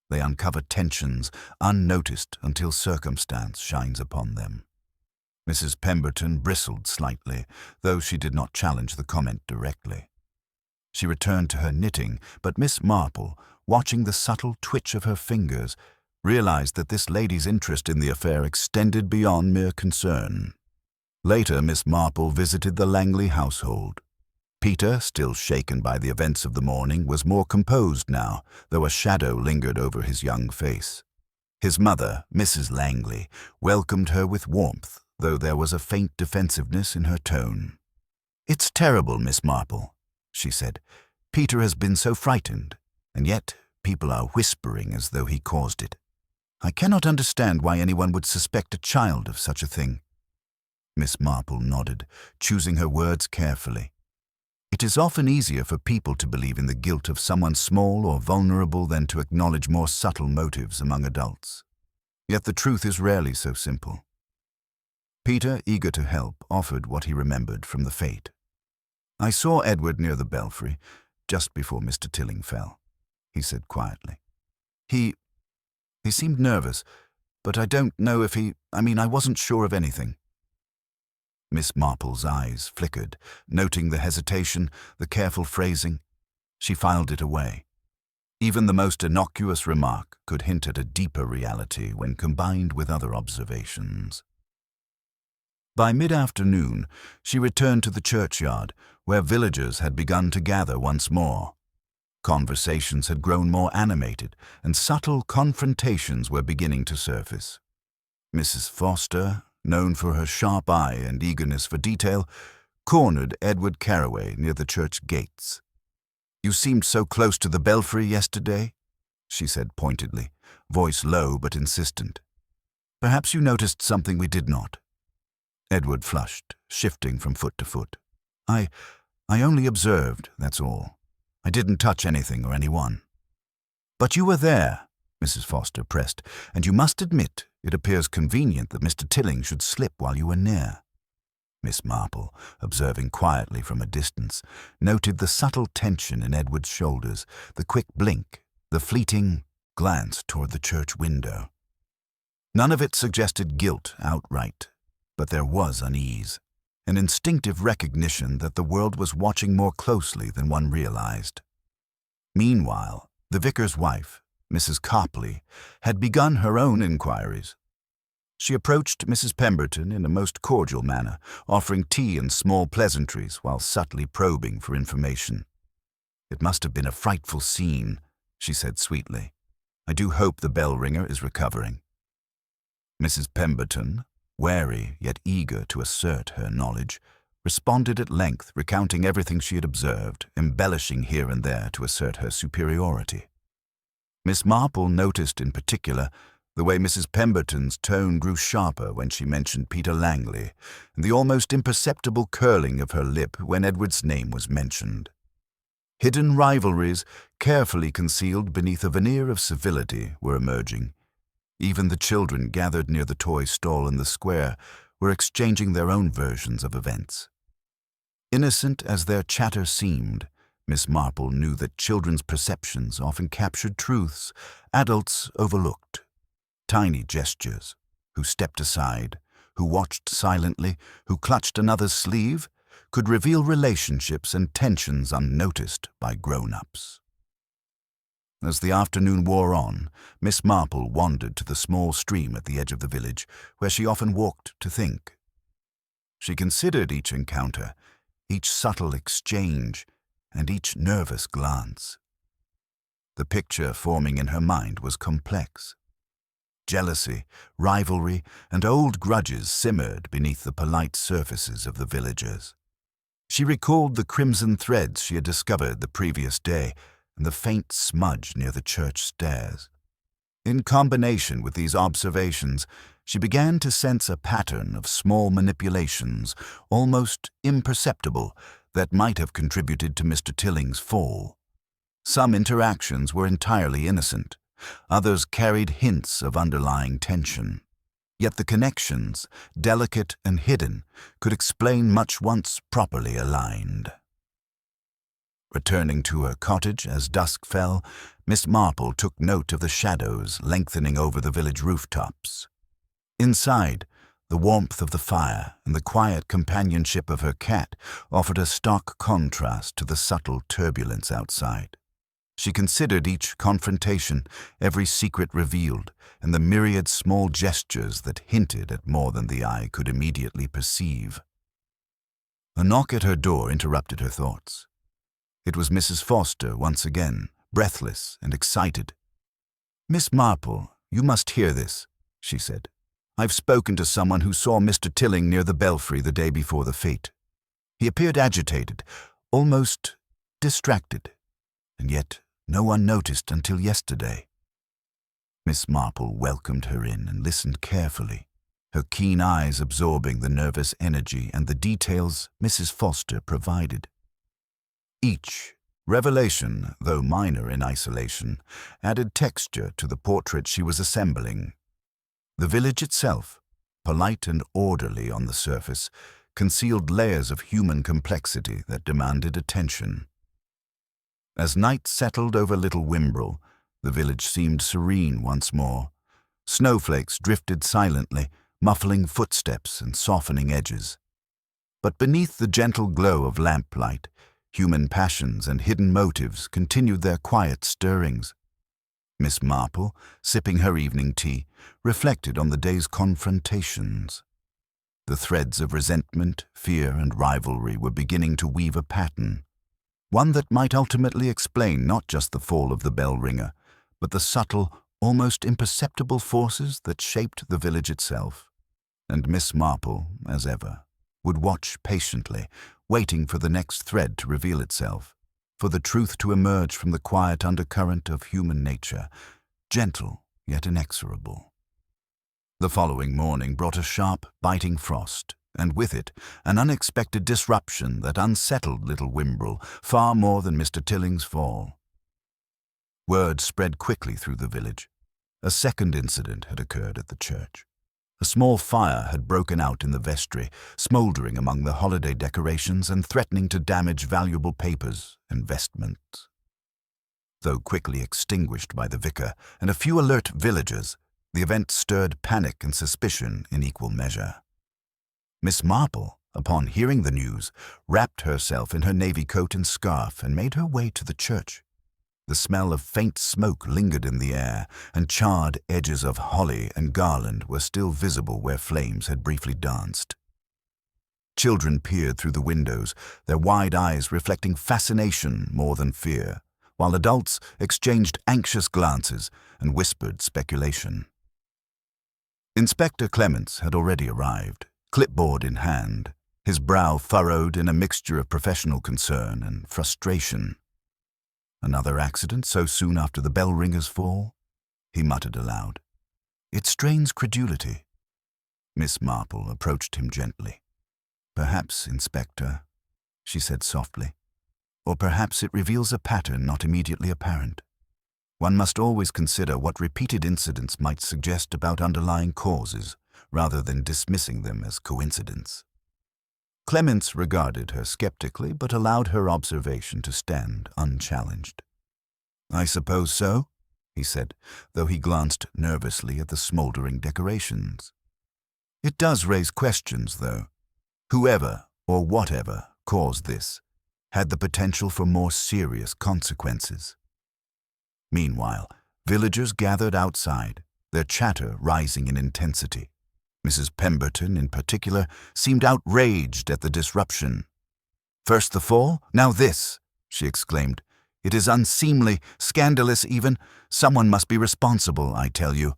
They uncover tensions unnoticed until circumstance shines upon them." Mrs. Pemberton bristled slightly, though she did not challenge the comment directly. She returned to her knitting, but Miss Marple, watching the subtle twitch of her fingers, realized that this lady's interest in the affair extended beyond mere concern. Later, Miss Marple visited the Langley household. Peter, still shaken by the events of the morning, was more composed now, though a shadow lingered over his young face. His mother, Mrs. Langley, welcomed her with warmth, though there was a faint defensiveness in her tone. "It's terrible, Miss Marple," she said. "Peter has been so frightened, and yet people are whispering as though he caused it. I cannot understand why anyone would suspect a child of such a thing." Miss Marple nodded, choosing her words carefully. "It is often easier for people to believe in the guilt of someone small or vulnerable than to acknowledge more subtle motives among adults. Yet the truth is rarely so simple." Peter, eager to help, offered what he remembered from the fete. "I saw Edward near the belfry, just before Mr. Tilling fell," he said quietly. He seemed nervous, but I don't know if I wasn't sure of anything." Miss Marple's eyes flickered, noting the hesitation, the careful phrasing. She filed it away. Even the most innocuous remark could hint at a deeper reality when combined with other observations. By mid-afternoon, she returned to the churchyard, where villagers had begun to gather once more. Conversations had grown more animated, and subtle confrontations were beginning to surface. Mrs. Foster, known for her sharp eye and eagerness for detail, cornered Edward Carraway near the church gates. "You seemed so close to the belfry yesterday," she said pointedly, voice low but insistent. "Perhaps you noticed something we did not." Edward flushed, shifting from foot to foot. I only observed, that's all. I didn't touch anything or anyone." "But you were there," Mrs. Foster pressed, "and you must admit it appears convenient that Mr. Tilling should slip while you were near." Miss Marple, observing quietly from a distance, noted the subtle tension in Edward's shoulders, the quick blink, the fleeting glance toward the church window. None of it suggested guilt outright, but there was unease, an instinctive recognition that the world was watching more closely than one realized. Meanwhile, the vicar's wife, Mrs. Copley, had begun her own inquiries. She approached Mrs. Pemberton in a most cordial manner, offering tea and small pleasantries while subtly probing for information. "It must have been a frightful scene," she said sweetly. "I do hope the Bellringer is recovering." Mrs. Pemberton, wary yet eager to assert her knowledge, responded at length, recounting everything she had observed, embellishing here and there to assert her superiority. Miss Marple noticed in particular the way Mrs. Pemberton's tone grew sharper when she mentioned Peter Langley, and the almost imperceptible curling of her lip when Edward's name was mentioned. Hidden rivalries, carefully concealed beneath a veneer of civility, were emerging. Even the children gathered near the toy stall in the square were exchanging their own versions of events. Innocent as their chatter seemed, Miss Marple knew that children's perceptions often captured truths adults overlooked. Tiny gestures, who stepped aside, who watched silently, who clutched another's sleeve, could reveal relationships and tensions unnoticed by grown-ups. As the afternoon wore on, Miss Marple wandered to the small stream at the edge of the village, where she often walked to think. She considered each encounter, each subtle exchange, and each nervous glance. The picture forming in her mind was complex. Jealousy, rivalry, and old grudges simmered beneath the polite surfaces of the villagers. She recalled the crimson threads she had discovered the previous day and the faint smudge near the church stairs. In combination with these observations, she began to sense a pattern of small manipulations, almost imperceptible, that might have contributed to Mr. Tilling's fall. Some interactions were entirely innocent. Others carried hints of underlying tension. Yet the connections, delicate and hidden, could explain much once properly aligned. Returning to her cottage as dusk fell, Miss Marple took note of the shadows lengthening over the village rooftops. Inside, the warmth of the fire and the quiet companionship of her cat offered a stark contrast to the subtle turbulence outside. She considered each confrontation, every secret revealed, and the myriad small gestures that hinted at more than the eye could immediately perceive. A knock at her door interrupted her thoughts. It was Mrs. Foster once again, breathless and excited. "Miss Marple, you must hear this," she said. "I've spoken to someone who saw Mr. Tilling near the belfry the day before the fete. He appeared agitated, almost distracted, and yet no one noticed until yesterday." Miss Marple welcomed her in and listened carefully, her keen eyes absorbing the nervous energy and the details Mrs. Foster provided. Each revelation, though minor in isolation, added texture to the portrait she was assembling. The village itself, polite and orderly on the surface, concealed layers of human complexity that demanded attention. As night settled over Little Wimbrel, the village seemed serene once more. Snowflakes drifted silently, muffling footsteps and softening edges. But beneath the gentle glow of lamplight, human passions and hidden motives continued their quiet stirrings. Miss Marple, sipping her evening tea, reflected on the day's confrontations. The threads of resentment, fear, and rivalry were beginning to weave a pattern, one that might ultimately explain not just the fall of the Bellringer, but the subtle, almost imperceptible forces that shaped the village itself. And Miss Marple, as ever, would watch patiently, waiting for the next thread to reveal itself, for the truth to emerge from the quiet undercurrent of human nature, gentle yet inexorable. The following morning brought a sharp, biting frost, and with it an unexpected disruption that unsettled Little Wimbrel far more than Mr. Tilling's fall. Word spread quickly through the village. A second incident had occurred at the church. A small fire had broken out in the vestry, smouldering among the holiday decorations and threatening to damage valuable papers and vestments. Though quickly extinguished by the vicar and a few alert villagers, the event stirred panic and suspicion in equal measure. Miss Marple, upon hearing the news, wrapped herself in her navy coat and scarf and made her way to the church. The smell of faint smoke lingered in the air, and charred edges of holly and garland were still visible where flames had briefly danced. Children peered through the windows, their wide eyes reflecting fascination more than fear, while adults exchanged anxious glances and whispered speculation. Inspector Clements had already arrived, clipboard in hand, his brow furrowed in a mixture of professional concern and frustration. "Another accident so soon after the Bellringer's fall?" he muttered aloud. "It strains credulity." Miss Marple approached him gently. "Perhaps, Inspector," she said softly, "or perhaps it reveals a pattern not immediately apparent. One must always consider what repeated incidents might suggest about underlying causes, rather than dismissing them as coincidence." Clements regarded her skeptically, but allowed her observation to stand unchallenged. "I suppose so," he said, though he glanced nervously at the smoldering decorations. "It does raise questions, though. Whoever or whatever caused this had the potential for more serious consequences." Meanwhile, villagers gathered outside, their chatter rising in intensity. Mrs. Pemberton, in particular, seemed outraged at the disruption. "First the fall, now this," she exclaimed. "It is unseemly, scandalous even. Someone must be responsible, I tell you.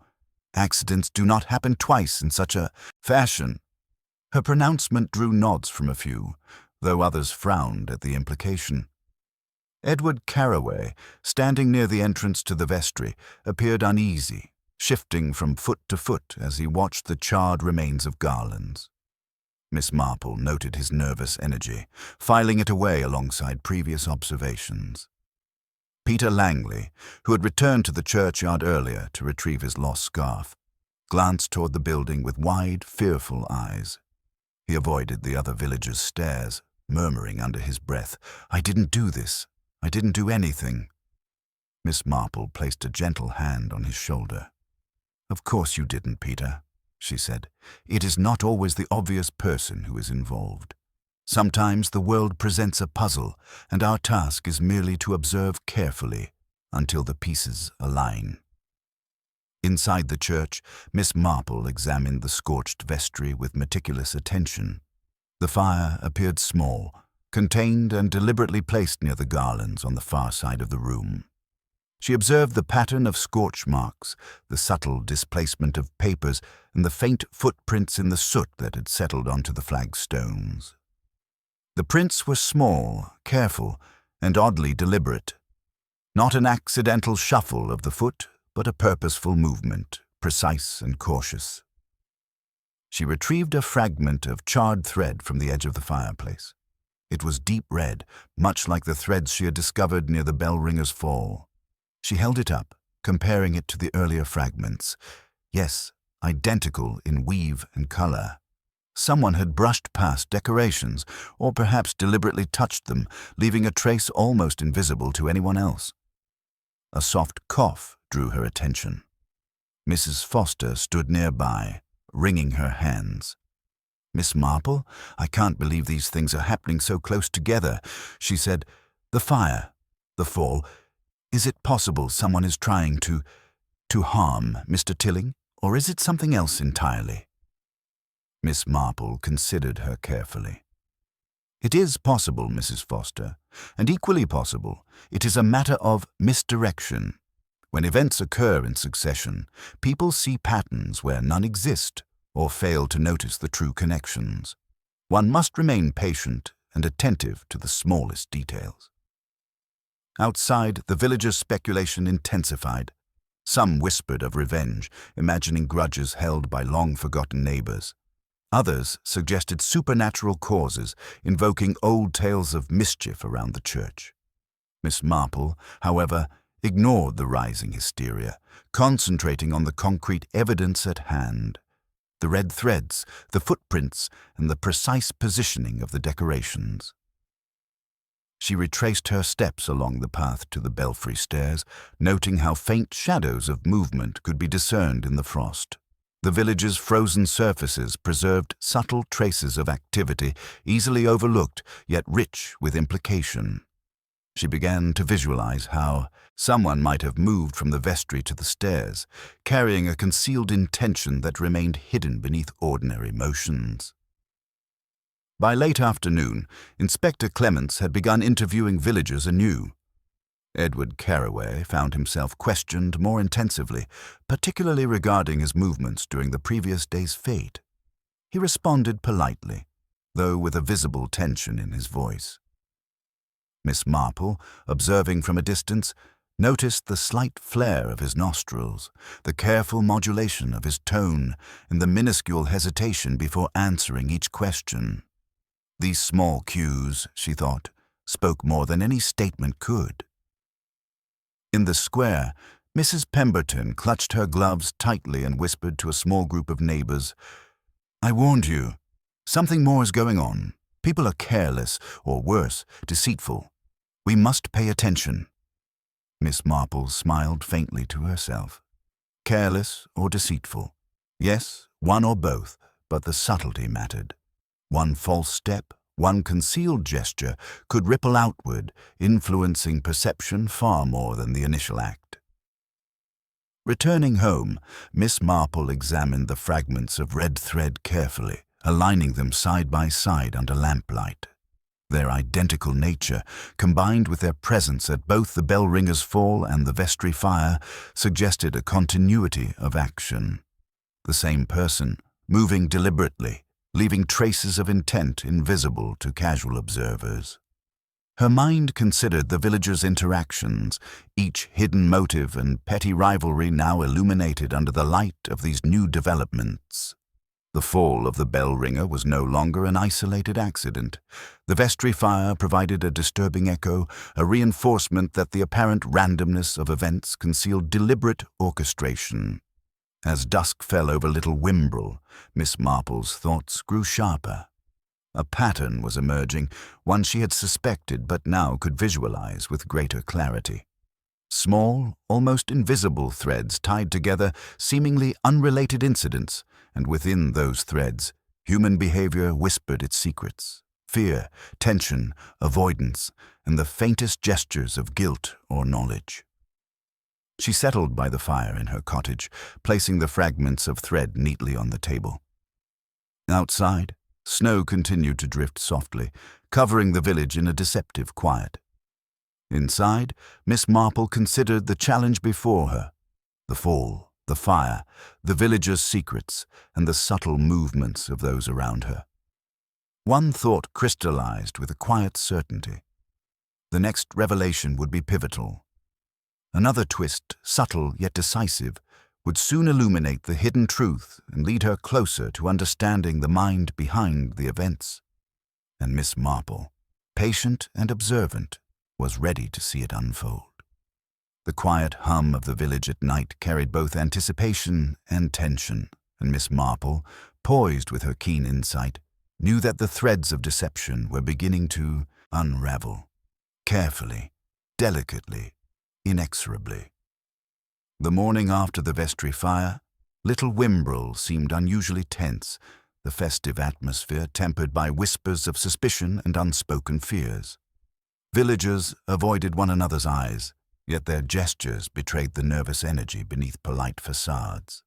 Accidents do not happen twice in such a fashion." Her pronouncement drew nods from a few, though others frowned at the implication. Edward Carraway, standing near the entrance to the vestry, appeared uneasy, shifting from foot to foot as he watched the charred remains of garlands. Miss Marple noted his nervous energy, filing it away alongside previous observations. Peter Langley, who had returned to the churchyard earlier to retrieve his lost scarf, glanced toward the building with wide, fearful eyes. He avoided the other villagers' stares, murmuring under his breath, "I didn't do this. I didn't do anything." Miss Marple placed a gentle hand on his shoulder. "Of course you didn't, Peter," she said. "It is not always the obvious person who is involved. Sometimes the world presents a puzzle, and our task is merely to observe carefully until the pieces align." Inside the church, Miss Marple examined the scorched vestry with meticulous attention. The fire appeared small, contained and deliberately placed near the garlands on the far side of the room. She observed the pattern of scorch marks, the subtle displacement of papers, and the faint footprints in the soot that had settled onto the flagstones. The prints were small, careful, and oddly deliberate. Not an accidental shuffle of the foot, but a purposeful movement, precise and cautious. She retrieved a fragment of charred thread from the edge of the fireplace. It was deep red, much like the threads she had discovered near the Bellringer's fall. She held it up, comparing it to the earlier fragments. Yes, identical in weave and color. Someone had brushed past decorations, or perhaps deliberately touched them, leaving a trace almost invisible to anyone else. A soft cough drew her attention. Mrs. Foster stood nearby, wringing her hands. "Miss Marple, I can't believe these things are happening so close together," she said. "The fire, the fall. Is it possible someone is trying to harm Mr. Tilling, or is it something else entirely?" Miss Marple considered her carefully. "It is possible, Mrs. Foster, and equally possible, it is a matter of misdirection. When events occur in succession, people see patterns where none exist, or fail to notice the true connections. One must remain patient and attentive to the smallest details." Outside, the villagers' speculation intensified. Some whispered of revenge, imagining grudges held by long-forgotten neighbors. Others suggested supernatural causes, invoking old tales of mischief around the church. Miss Marple, however, ignored the rising hysteria, concentrating on the concrete evidence at hand: the red threads, the footprints, and the precise positioning of the decorations. She retraced her steps along the path to the belfry stairs, noting how faint shadows of movement could be discerned in the frost. The village's frozen surfaces preserved subtle traces of activity, easily overlooked, yet rich with implication. She began to visualize how someone might have moved from the vestry to the stairs, carrying a concealed intention that remained hidden beneath ordinary motions. By late afternoon, Inspector Clements had begun interviewing villagers anew. Edward Carraway found himself questioned more intensively, particularly regarding his movements during the previous day's fete. He responded politely, though with a visible tension in his voice. Miss Marple, observing from a distance, noticed the slight flare of his nostrils, the careful modulation of his tone, and the minuscule hesitation before answering each question. These small cues, she thought, spoke more than any statement could. In the square, Mrs. Pemberton clutched her gloves tightly and whispered to a small group of neighbors, "I warned you. Something more is going on. People are careless, or worse, deceitful. We must pay attention." Miss Marple smiled faintly to herself. Careless or deceitful? Yes, one or both, but the subtlety mattered. One false step, one concealed gesture could ripple outward, influencing perception far more than the initial act. Returning home, Miss Marple examined the fragments of red thread carefully, aligning them side by side under lamplight. Their identical nature, combined with their presence at both the Bellringer's fall and the vestry fire, suggested a continuity of action. The same person, moving deliberately, leaving traces of intent invisible to casual observers. Her mind considered the villagers' interactions, each hidden motive and petty rivalry now illuminated under the light of these new developments. The fall of the Bellringer was no longer an isolated accident. The vestry fire provided a disturbing echo, a reinforcement that the apparent randomness of events concealed deliberate orchestration. As dusk fell over Little Wimbrel, Miss Marple's thoughts grew sharper. A pattern was emerging, one she had suspected but now could visualize with greater clarity. Small, almost invisible threads tied together seemingly unrelated incidents, and within those threads, human behavior whispered its secrets: fear, tension, avoidance, and the faintest gestures of guilt or knowledge. She settled by the fire in her cottage, placing the fragments of thread neatly on the table. Outside, snow continued to drift softly, covering the village in a deceptive quiet. Inside, Miss Marple considered the challenge before her: the fall, the fire, the villagers' secrets, and the subtle movements of those around her. One thought crystallized with a quiet certainty. The next revelation would be pivotal. Another twist, subtle yet decisive, would soon illuminate the hidden truth and lead her closer to understanding the mind behind the events. And Miss Marple, patient and observant, was ready to see it unfold. The quiet hum of the village at night carried both anticipation and tension, and Miss Marple, poised with her keen insight, knew that the threads of deception were beginning to unravel, carefully, delicately, inexorably. The morning after the vestry fire, Little Wimbrel seemed unusually tense, the festive atmosphere tempered by whispers of suspicion and unspoken fears. Villagers avoided one another's eyes, yet their gestures betrayed the nervous energy beneath polite facades.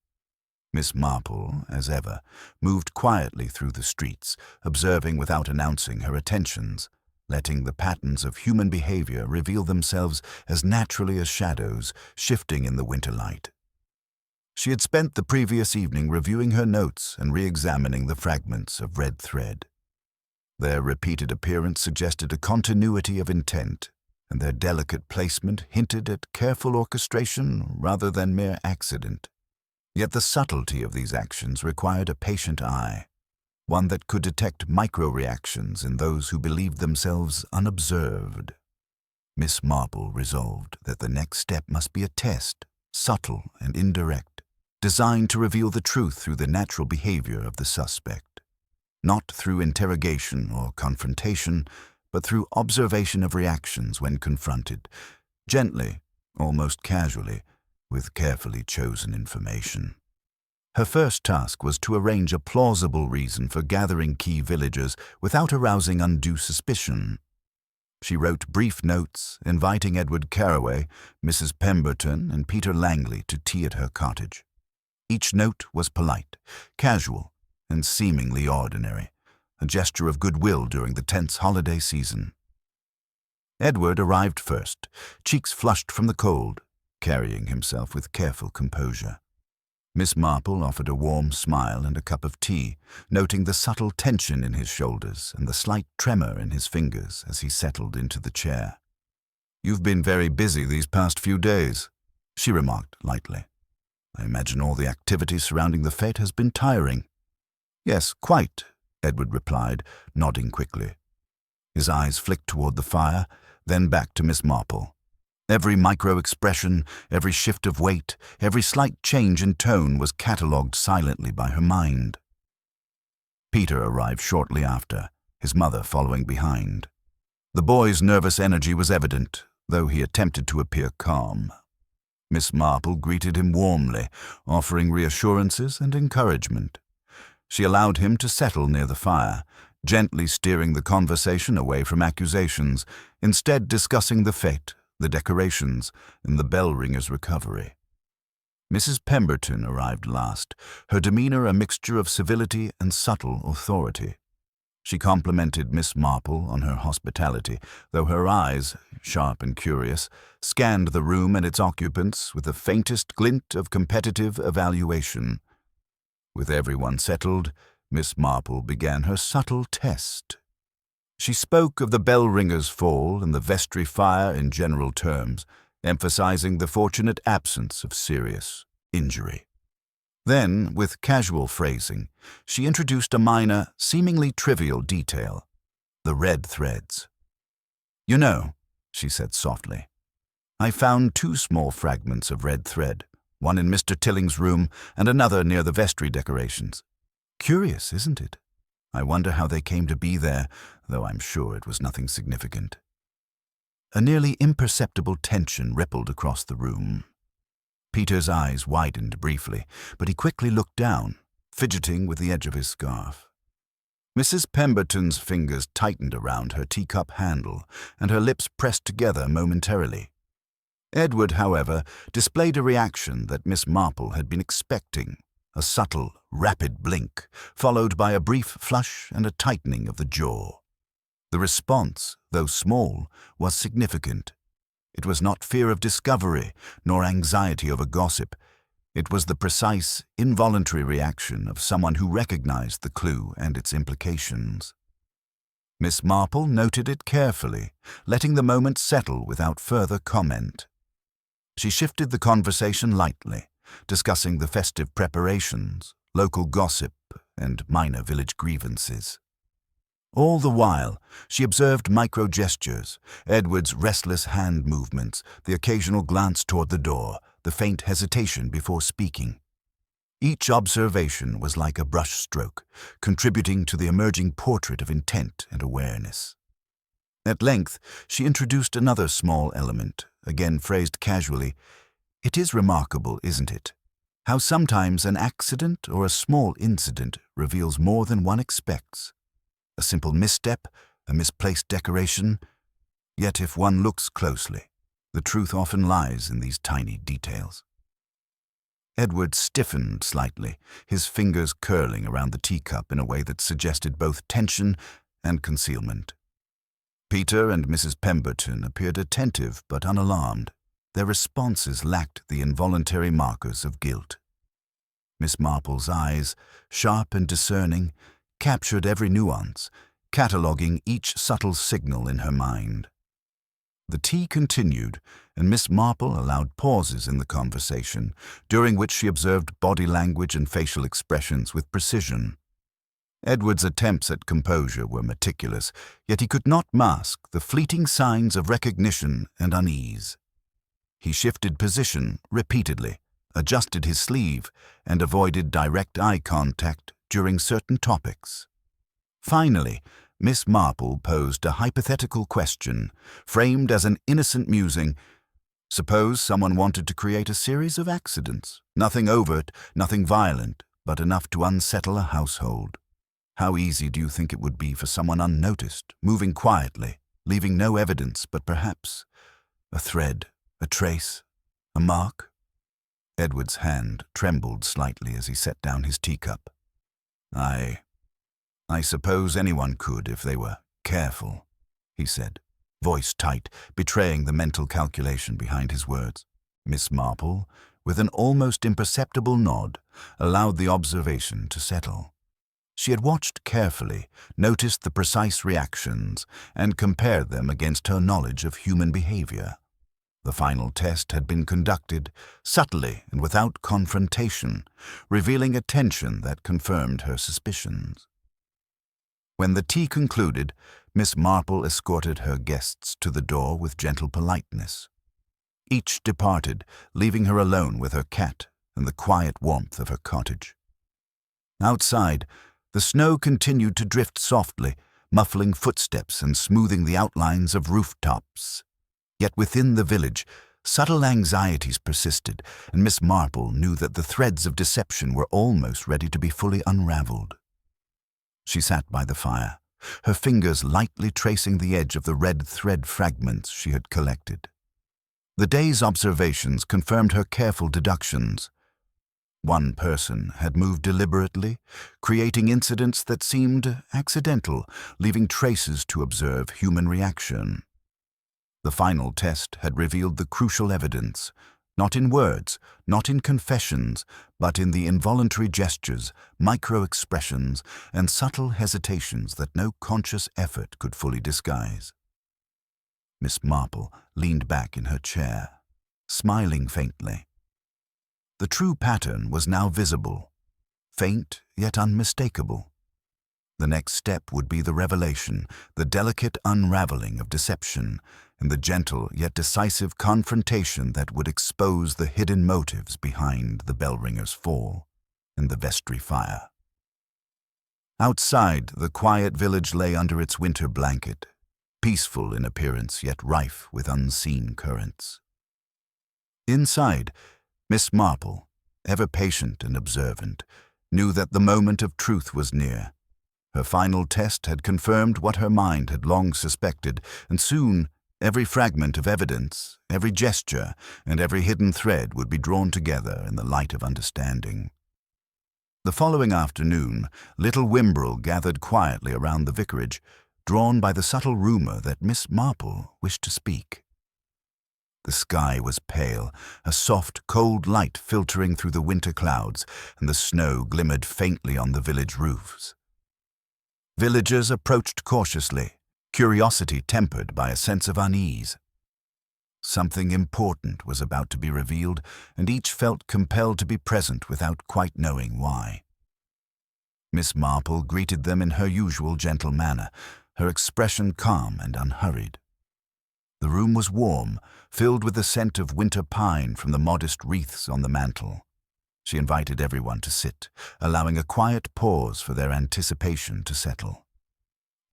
Miss Marple, as ever, moved quietly through the streets, observing without announcing her attentions, letting the patterns of human behavior reveal themselves as naturally as shadows shifting in the winter light. She had spent the previous evening reviewing her notes and re-examining the fragments of red thread. Their repeated appearance suggested a continuity of intent, and their delicate placement hinted at careful orchestration rather than mere accident. Yet the subtlety of these actions required a patient eye, one that could detect micro-reactions in those who believed themselves unobserved. Miss Marple resolved that the next step must be a test, subtle and indirect, designed to reveal the truth through the natural behavior of the suspect. Not through interrogation or confrontation, but through observation of reactions when confronted, gently, almost casually, with carefully chosen information. Her first task was to arrange a plausible reason for gathering key villagers without arousing undue suspicion. She wrote brief notes inviting Edward Carraway, Mrs. Pemberton, and Peter Langley to tea at her cottage. Each note was polite, casual, and seemingly ordinary, a gesture of goodwill during the tense holiday season. Edward arrived first, cheeks flushed from the cold, carrying himself with careful composure. Miss Marple offered a warm smile and a cup of tea, noting the subtle tension in his shoulders and the slight tremor in his fingers as he settled into the chair. "You've been very busy these past few days," she remarked lightly. "I imagine all the activity surrounding the fete has been tiring." "Yes, quite," Edward replied, nodding quickly. His eyes flicked toward the fire, then back to Miss Marple. Every micro-expression, every shift of weight, every slight change in tone was catalogued silently by her mind. Peter arrived shortly after, his mother following behind. The boy's nervous energy was evident, though he attempted to appear calm. Miss Marple greeted him warmly, offering reassurances and encouragement. She allowed him to settle near the fire, gently steering the conversation away from accusations, instead discussing the fete, the decorations, and the Bellringer's recovery. Mrs. Pemberton arrived last, her demeanor a mixture of civility and subtle authority. She complimented Miss Marple on her hospitality, though her eyes, sharp and curious, scanned the room and its occupants with the faintest glint of competitive evaluation. With everyone settled, Miss Marple began her subtle test. She spoke of the Bellringer's fall and the vestry fire in general terms, emphasizing the fortunate absence of serious injury. Then, with casual phrasing, she introduced a minor, seemingly trivial detail: the red threads. "You know," she said softly, "I found 2 small fragments of red thread, one in Mr. Tilling's room and another near the vestry decorations. Curious, isn't it? I wonder how they came to be there, though I'm sure it was nothing significant." A nearly imperceptible tension rippled across the room. Peter's eyes widened briefly, but he quickly looked down, fidgeting with the edge of his scarf. Mrs. Pemberton's fingers tightened around her teacup handle, and her lips pressed together momentarily. Edward, however, displayed a reaction that Miss Marple had been expecting: a subtle, rapid blink, followed by a brief flush and a tightening of the jaw. The response, though small, was significant. It was not fear of discovery, nor anxiety over gossip. It was the precise, involuntary reaction of someone who recognized the clue and its implications. Miss Marple noted it carefully, letting the moment settle without further comment. She shifted the conversation lightly, discussing the festive preparations, local gossip, and minor village grievances. All the while, she observed micro-gestures, Edward's restless hand movements, the occasional glance toward the door, the faint hesitation before speaking. Each observation was like a brushstroke, contributing to the emerging portrait of intent and awareness. At length, she introduced another small element, again phrased casually: "It is remarkable, isn't it, how sometimes an accident or a small incident reveals more than one expects. A simple misstep, a misplaced decoration. Yet if one looks closely, the truth often lies in these tiny details." Edward stiffened slightly, his fingers curling around the teacup in a way that suggested both tension and concealment. Peter and Mrs. Pemberton appeared attentive but unalarmed. Their responses lacked the involuntary markers of guilt. Miss Marple's eyes, sharp and discerning, captured every nuance, cataloguing each subtle signal in her mind. The tea continued, and Miss Marple allowed pauses in the conversation, during which she observed body language and facial expressions with precision. Edward's attempts at composure were meticulous, yet he could not mask the fleeting signs of recognition and unease. He shifted position repeatedly, adjusted his sleeve, and avoided direct eye contact during certain topics. Finally, Miss Marple posed a hypothetical question, framed as an innocent musing. Suppose someone wanted to create a series of accidents, nothing overt, nothing violent, but enough to unsettle a household. How easy do you think it would be for someone unnoticed, moving quietly, leaving no evidence but perhaps a thread, a trace, a mark? Edward's hand trembled slightly as he set down his teacup. I suppose anyone could if they were careful," he said, voice tight, betraying the mental calculation behind his words. Miss Marple, with an almost imperceptible nod, allowed the observation to settle. She had watched carefully, noticed the precise reactions, and compared them against her knowledge of human behavior. The final test had been conducted subtly and without confrontation, revealing a tension that confirmed her suspicions. When the tea concluded, Miss Marple escorted her guests to the door with gentle politeness. Each departed, leaving her alone with her cat and the quiet warmth of her cottage. Outside, the snow continued to drift softly, muffling footsteps and smoothing the outlines of rooftops. Yet within the village, subtle anxieties persisted, and Miss Marple knew that the threads of deception were almost ready to be fully unraveled. She sat by the fire, her fingers lightly tracing the edge of the red thread fragments she had collected. The day's observations confirmed her careful deductions. One person had moved deliberately, creating incidents that seemed accidental, leaving traces to observe human reaction. The final test had revealed the crucial evidence, not in words, not in confessions, but in the involuntary gestures, micro-expressions, and subtle hesitations that no conscious effort could fully disguise. Miss Marple leaned back in her chair, smiling faintly. The true pattern was now visible, faint yet unmistakable. The next step would be the revelation, the delicate unraveling of deception, and the gentle yet decisive confrontation that would expose the hidden motives behind the Bellringer's fall and the vestry fire. Outside, the quiet village lay under its winter blanket, peaceful in appearance yet rife with unseen currents. Inside, Miss Marple, ever patient and observant, knew that the moment of truth was near. Her final test had confirmed what her mind had long suspected, and soon every fragment of evidence, every gesture, and every hidden thread would be drawn together in the light of understanding. The following afternoon, little Wimbrel gathered quietly around the vicarage, drawn by the subtle rumor that Miss Marple wished to speak. The sky was pale, a soft, cold light filtering through the winter clouds, and the snow glimmered faintly on the village roofs. Villagers approached cautiously, curiosity tempered by a sense of unease. Something important was about to be revealed, and each felt compelled to be present without quite knowing why. Miss Marple greeted them in her usual gentle manner, her expression calm and unhurried. The room was warm, filled with the scent of winter pine from the modest wreaths on the mantel. She invited everyone to sit, allowing a quiet pause for their anticipation to settle.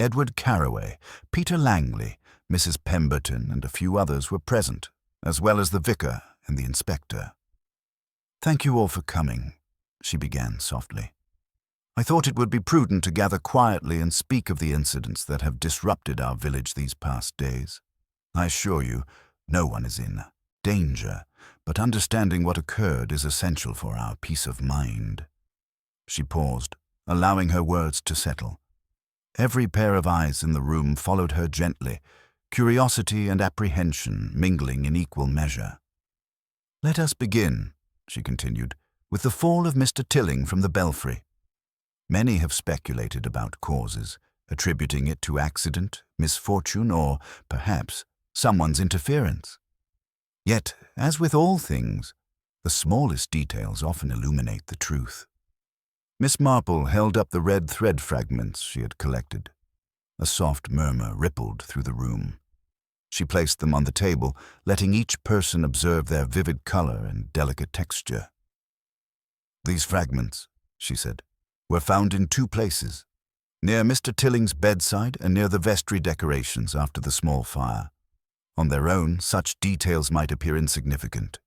Edward Carroway, Peter Langley, Mrs. Pemberton, and a few others were present, as well as the vicar and the inspector. "Thank you all for coming," she began softly. "I thought it would be prudent to gather quietly and speak of the incidents that have disrupted our village these past days. I assure you, no one is in danger, but understanding what occurred is essential for our peace of mind." She paused, allowing her words to settle. Every pair of eyes in the room followed her gently, curiosity and apprehension mingling in equal measure. "Let us begin," she continued, "with the fall of Mr. Tilling from the belfry. Many have speculated about causes, attributing it to accident, misfortune, or, perhaps, someone's interference. Yet, as with all things, the smallest details often illuminate the truth." Miss Marple held up the red thread fragments she had collected. A soft murmur rippled through the room. She placed them on the table, letting each person observe their vivid color and delicate texture. "These fragments," she said, "were found in two places, near Mr. Tilling's bedside and near the vestry decorations after the small fire. On their own, such details might appear insignificant,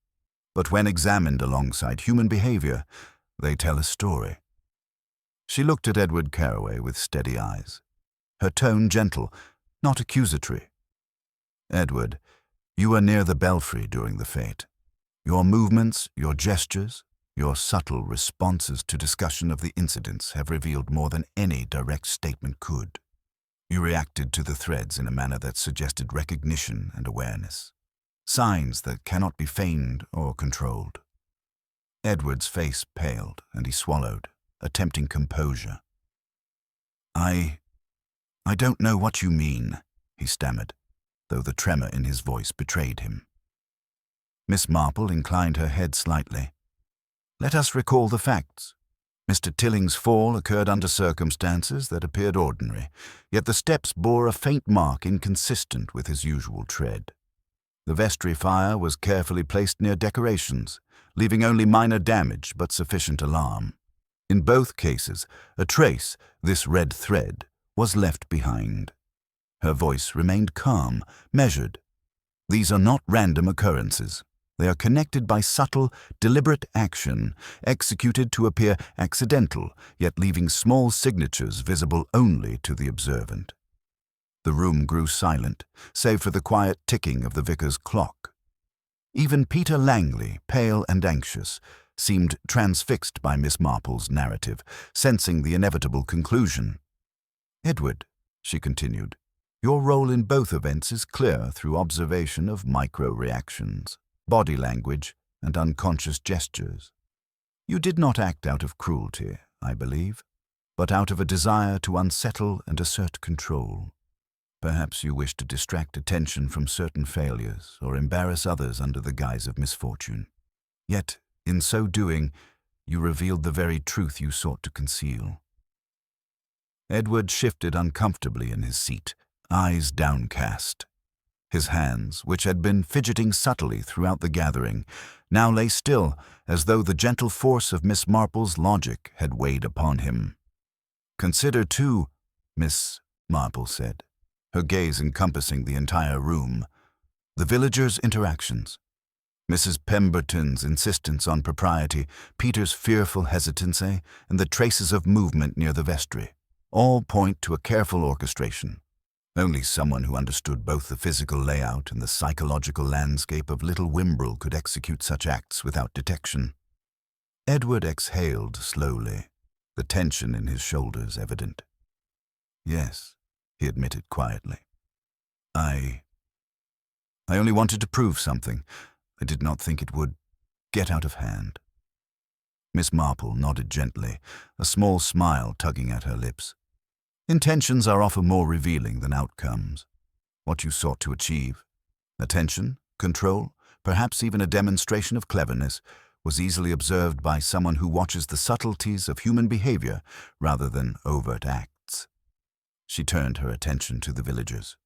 but when examined alongside human behavior, they tell a story." She looked at Edward Carroway with steady eyes, her tone gentle, not accusatory. "Edward, you were near the belfry during the fete. Your movements, your gestures, your subtle responses to discussion of the incidents have revealed more than any direct statement could. You reacted to the threads in a manner that suggested recognition and awareness, signs that cannot be feigned or controlled." Edward's face paled, and he swallowed, attempting composure. I don't know what you mean," he stammered, though the tremor in his voice betrayed him. Miss Marple inclined her head slightly. "Let us recall the facts. Mr. Tilling's fall occurred under circumstances that appeared ordinary, yet the steps bore a faint mark inconsistent with his usual tread. The vestry fire was carefully placed near decorations, leaving only minor damage but sufficient alarm. In both cases, a trace, this red thread, was left behind. Her voice remained calm, measured. These are not random occurrences. They are connected by subtle, deliberate action, executed to appear accidental, yet leaving small signatures visible only to the observant. The room grew silent, save for the quiet ticking of the vicar's clock. Even Peter Langley, pale and anxious, seemed transfixed by Miss Marple's narrative, sensing the inevitable conclusion. "Edward," she continued, "your role in both events is clear through observation of micro-reactions, body language, and unconscious gestures. You did not act out of cruelty, I believe, but out of a desire to unsettle and assert control. Perhaps you wish to distract attention from certain failures or embarrass others under the guise of misfortune. Yet, in so doing, you revealed the very truth you sought to conceal." Edward shifted uncomfortably in his seat, eyes downcast. His hands, which had been fidgeting subtly throughout the gathering, now lay still, as though the gentle force of Miss Marple's logic had weighed upon him. "Consider, too," Miss Marple said, her gaze encompassing the entire room, "the villagers' interactions. Mrs. Pemberton's insistence on propriety, Peter's fearful hesitancy, and the traces of movement near the vestry all point to a careful orchestration. Only someone who understood both the physical layout and the psychological landscape of Little Wimbrel could execute such acts without detection." Edward exhaled slowly, the tension in his shoulders evident. "Yes," he admitted quietly. I only wanted to prove something. I did not think it would get out of hand." Miss Marple nodded gently, a small smile tugging at her lips. "Intentions are often more revealing than outcomes. What you sought to achieve, attention, control, perhaps even a demonstration of cleverness, was easily observed by someone who watches the subtleties of human behavior rather than overt acts." She turned her attention to the villagers.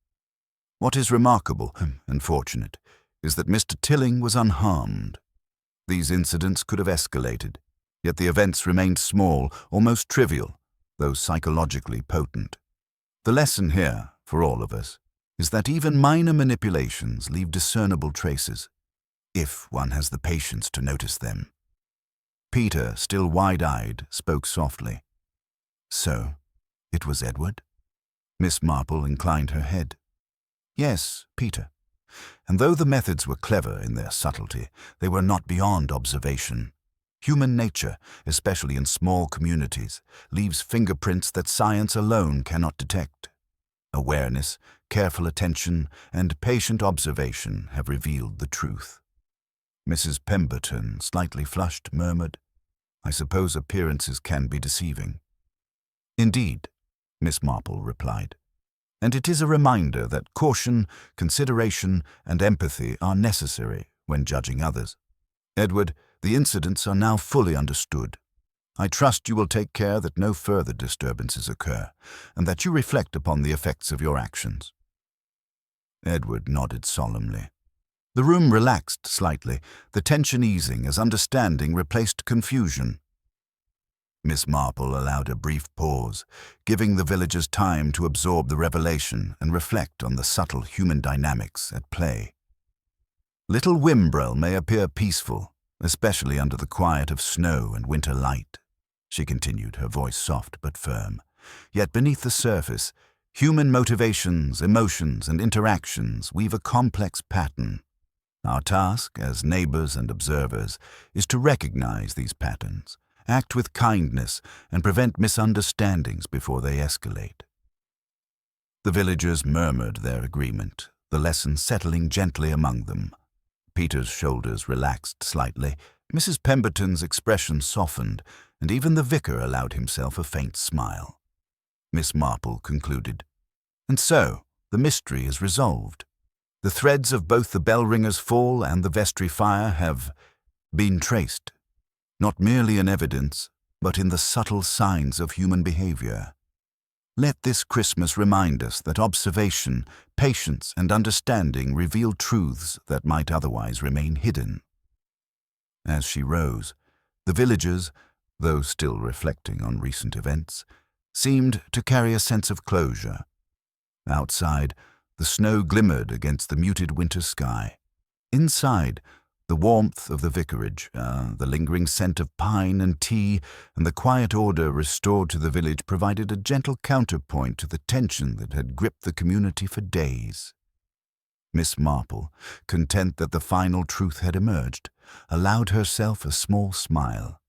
"What is remarkable and fortunate is that Mr. Tilling was unharmed. These incidents could have escalated, yet the events remained small, almost trivial, though psychologically potent. The lesson here, for all of us, is that even minor manipulations leave discernible traces, if one has the patience to notice them." Peter, still wide-eyed, spoke softly. "So, it was Edward?" Miss Marple inclined her head. "Yes, Peter. And though the methods were clever in their subtlety, they were not beyond observation. Human nature, especially in small communities, leaves fingerprints that science alone cannot detect. Awareness, careful attention, and patient observation have revealed the truth." Mrs. Pemberton, slightly flushed, murmured, "I suppose appearances can be deceiving." "Indeed," Miss Marple replied. "And it is a reminder that caution, consideration, and empathy are necessary when judging others. Edward, the incidents are now fully understood. I trust you will take care that no further disturbances occur, and that you reflect upon the effects of your actions." Edward nodded solemnly. The room relaxed slightly, the tension easing as understanding replaced confusion. Miss Marple allowed a brief pause, giving the villagers time to absorb the revelation and reflect on the subtle human dynamics at play. "Little Wimbrel may appear peaceful, especially under the quiet of snow and winter light," she continued, her voice soft but firm. "Yet beneath the surface, human motivations, emotions, and interactions weave a complex pattern. Our task, as neighbors and observers, is to recognize these patterns, act with kindness, and prevent misunderstandings before they escalate." The villagers murmured their agreement, the lesson settling gently among them. Peter's shoulders relaxed slightly, Mrs. Pemberton's expression softened, and even the vicar allowed himself a faint smile. Miss Marple concluded, "And so, the mystery is resolved. The threads of both the Bellringer's fall and the vestry fire have been traced, not merely in evidence, but in the subtle signs of human behavior. Let this Christmas remind us that observation, patience, and understanding reveal truths that might otherwise remain hidden." As she rose, the villagers, though still reflecting on recent events, seemed to carry a sense of closure. Outside, the snow glimmered against the muted winter sky. Inside, the warmth of the vicarage, the lingering scent of pine and tea, and the quiet order restored to the village provided a gentle counterpoint to the tension that had gripped the community for days. Miss Marple, content that the final truth had emerged, allowed herself a small smile.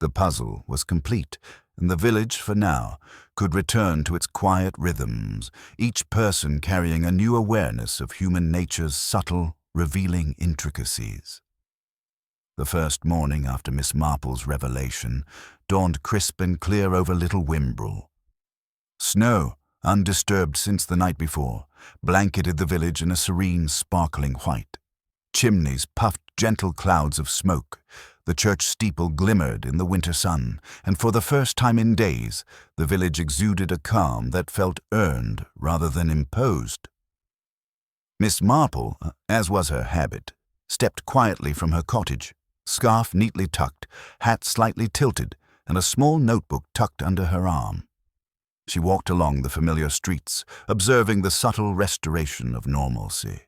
The puzzle was complete, and the village, for now, could return to its quiet rhythms, each person carrying a new awareness of human nature's subtle, revealing intricacies. The first morning after Miss Marple's revelation dawned crisp and clear over Little Wimbrel. Snow, undisturbed since the night before, blanketed the village in a serene, sparkling white. Chimneys puffed gentle clouds of smoke. The church steeple glimmered in the winter sun, and for the first time in days, the village exuded a calm that felt earned rather than imposed. Miss Marple, as was her habit, stepped quietly from her cottage, scarf neatly tucked, hat slightly tilted, and a small notebook tucked under her arm. She walked along the familiar streets, observing the subtle restoration of normalcy.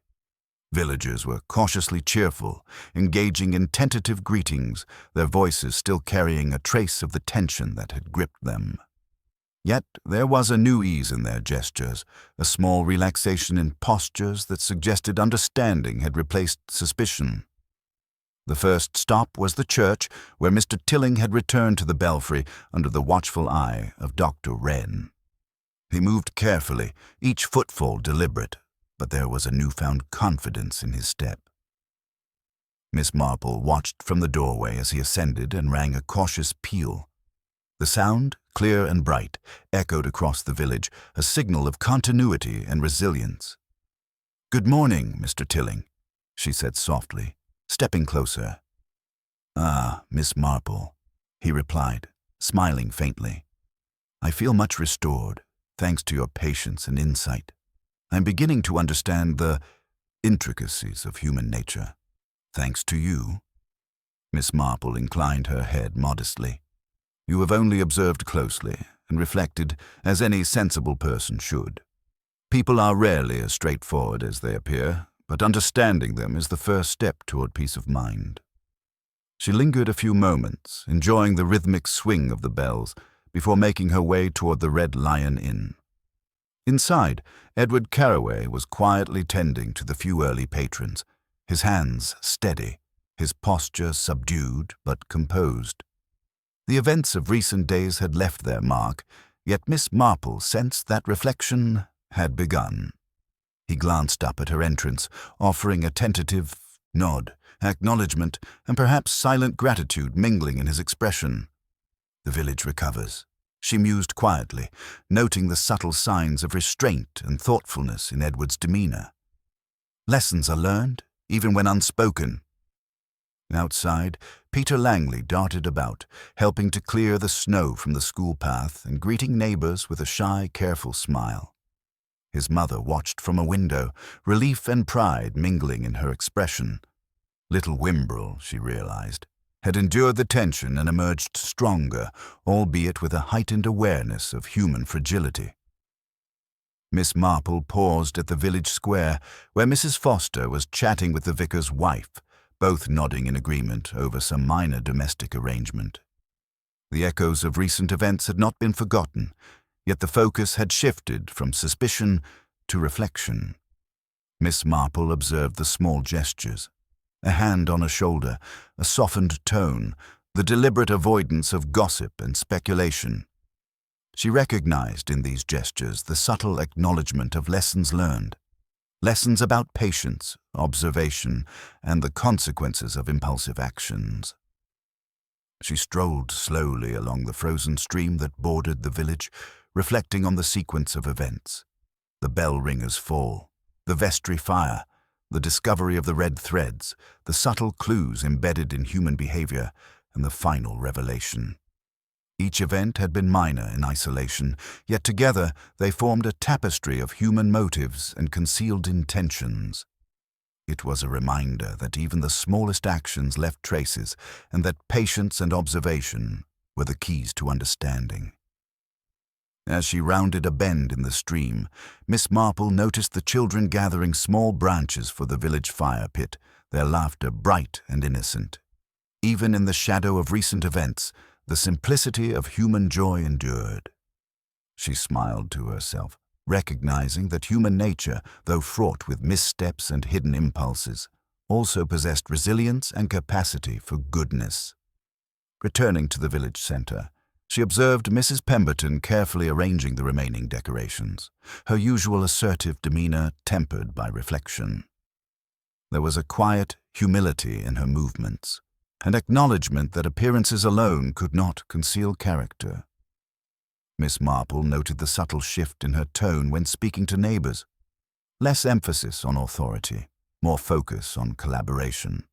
Villagers were cautiously cheerful, engaging in tentative greetings, their voices still carrying a trace of the tension that had gripped them. Yet there was a new ease in their gestures, a small relaxation in postures that suggested understanding had replaced suspicion. The first stop was the church, where Mr. Tilling had returned to the belfry under the watchful eye of Dr. Wren. He moved carefully, each footfall deliberate, but there was a newfound confidence in his step. Miss Marple watched from the doorway as he ascended and rang a cautious peal. The sound, clear and bright, echoed across the village, a signal of continuity and resilience. "Good morning, Mr. Tilling," she said softly, stepping closer. "Ah, Miss Marple," he replied, smiling faintly. "I feel much restored, thanks to your patience and insight. I'm beginning to understand the intricacies of human nature, thanks to you." Miss Marple inclined her head modestly. "You have only observed closely and reflected, as any sensible person should. People are rarely as straightforward as they appear, but understanding them is the first step toward peace of mind." She lingered a few moments, enjoying the rhythmic swing of the bells, before making her way toward the Red Lion Inn. Inside, Edward Carraway was quietly tending to the few early patrons, his hands steady, his posture subdued but composed. The events of recent days had left their mark, yet Miss Marple sensed that reflection had begun. He glanced up at her entrance, offering a tentative nod, acknowledgement, and perhaps silent gratitude mingling in his expression. "The village recovers," she mused quietly, noting the subtle signs of restraint and thoughtfulness in Edward's demeanor. "Lessons are learned, even when unspoken." Outside, Peter Langley darted about, helping to clear the snow from the school path and greeting neighbors with a shy, careful smile. His mother watched from a window, relief and pride mingling in her expression. Little Wimbrel, she realized, had endured the tension and emerged stronger, albeit with a heightened awareness of human fragility. Miss Marple paused at the village square, where Mrs. Foster was chatting with the vicar's wife, both nodding in agreement over some minor domestic arrangement. The echoes of recent events had not been forgotten, yet the focus had shifted from suspicion to reflection. Miss Marple observed the small gestures, a hand on a shoulder, a softened tone, the deliberate avoidance of gossip and speculation. She recognized in these gestures the subtle acknowledgement of lessons learned, lessons about patience, observation, and the consequences of impulsive actions. She strolled slowly along the frozen stream that bordered the village, reflecting on the sequence of events. The Bellringer's fall, the vestry fire, the discovery of the red threads, the subtle clues embedded in human behavior, and the final revelation. Each event had been minor in isolation, yet together they formed a tapestry of human motives and concealed intentions. It was a reminder that even the smallest actions left traces, and that patience and observation were the keys to understanding. As she rounded a bend in the stream, Miss Marple noticed the children gathering small branches for the village fire pit, their laughter bright and innocent. Even in the shadow of recent events, the simplicity of human joy endured. She smiled to herself, recognizing that human nature, though fraught with missteps and hidden impulses, also possessed resilience and capacity for goodness. Returning to the village center, she observed Mrs. Pemberton carefully arranging the remaining decorations, her usual assertive demeanor tempered by reflection. There was a quiet humility in her movements, an acknowledgement that appearances alone could not conceal character. Miss Marple noted the subtle shift in her tone when speaking to neighbors, less emphasis on authority, more focus on collaboration.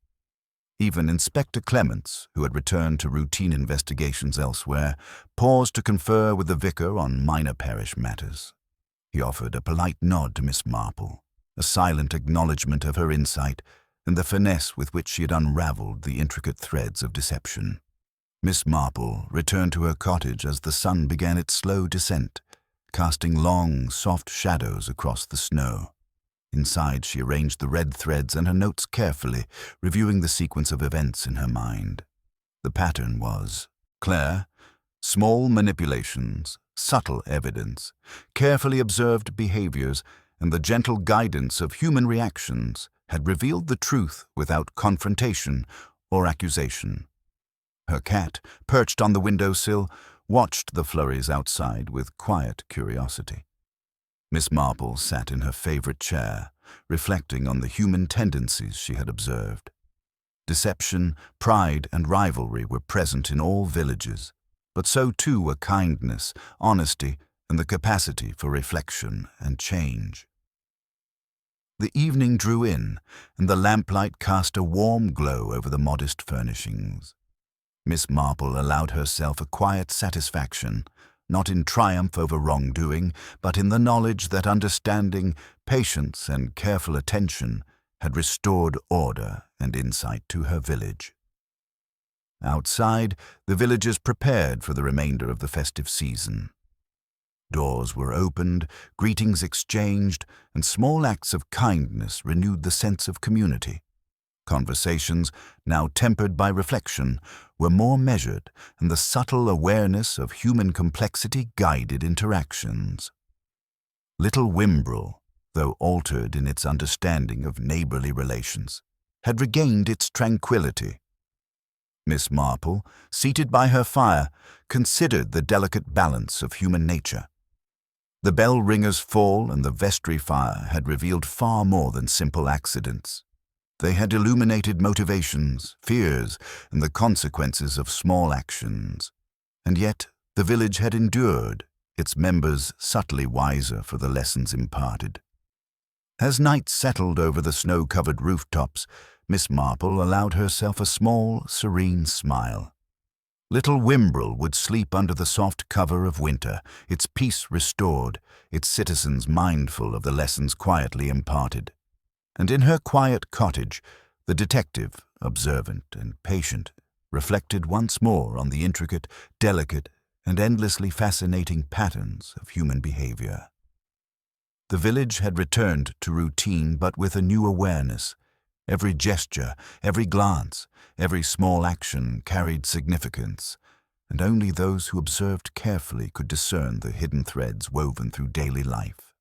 Even Inspector Clements, who had returned to routine investigations elsewhere, paused to confer with the vicar on minor parish matters. He offered a polite nod to Miss Marple, a silent acknowledgement of her insight and the finesse with which she had unraveled the intricate threads of deception. Miss Marple returned to her cottage as the sun began its slow descent, casting long, soft shadows across the snow. Inside, she arranged the red threads and her notes carefully, reviewing the sequence of events in her mind. The pattern was clear: small manipulations, subtle evidence, carefully observed behaviors, and the gentle guidance of human reactions had revealed the truth without confrontation or accusation. Her cat, perched on the windowsill, watched the flurries outside with quiet curiosity. Miss Marple sat in her favorite chair, reflecting on the human tendencies she had observed. Deception, pride, and rivalry were present in all villages, but so too were kindness, honesty, and the capacity for reflection and change. The evening drew in, and the lamplight cast a warm glow over the modest furnishings. Miss Marple allowed herself a quiet satisfaction, not in triumph over wrongdoing, but in the knowledge that understanding, patience, and careful attention had restored order and insight to her village. Outside, the villagers prepared for the remainder of the festive season. Doors were opened, greetings exchanged, and small acts of kindness renewed the sense of community. Conversations, now tempered by reflection, were more measured, and the subtle awareness of human complexity guided interactions. Little Wimbrel, though altered in its understanding of neighborly relations, had regained its tranquility. Miss Marple, seated by her fire, considered the delicate balance of human nature. The Bellringer's fall and the vestry fire had revealed far more than simple accidents. They had illuminated motivations, fears, and the consequences of small actions. And yet the village had endured, its members subtly wiser for the lessons imparted. As night settled over the snow-covered rooftops, Miss Marple allowed herself a small, serene smile. Little Wimbrel would sleep under the soft cover of winter, its peace restored, its citizens mindful of the lessons quietly imparted. And in her quiet cottage, the detective, observant and patient, reflected once more on the intricate, delicate, and endlessly fascinating patterns of human behavior. The village had returned to routine, but with a new awareness. Every gesture, every glance, every small action carried significance, and only those who observed carefully could discern the hidden threads woven through daily life.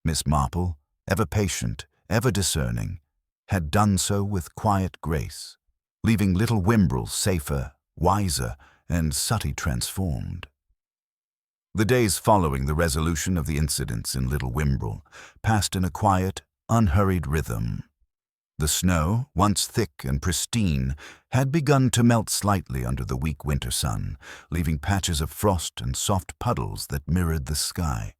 Miss Marple, ever patient, ever discerning, had done so with quiet grace, leaving little Wimbrel safer, wiser, and subtly transformed. The days following the resolution of the incidents in Little Wimbrel passed in a quiet, unhurried rhythm. The snow, once thick and pristine, had begun to melt slightly under the weak winter sun, leaving patches of frost and soft puddles that mirrored the sky.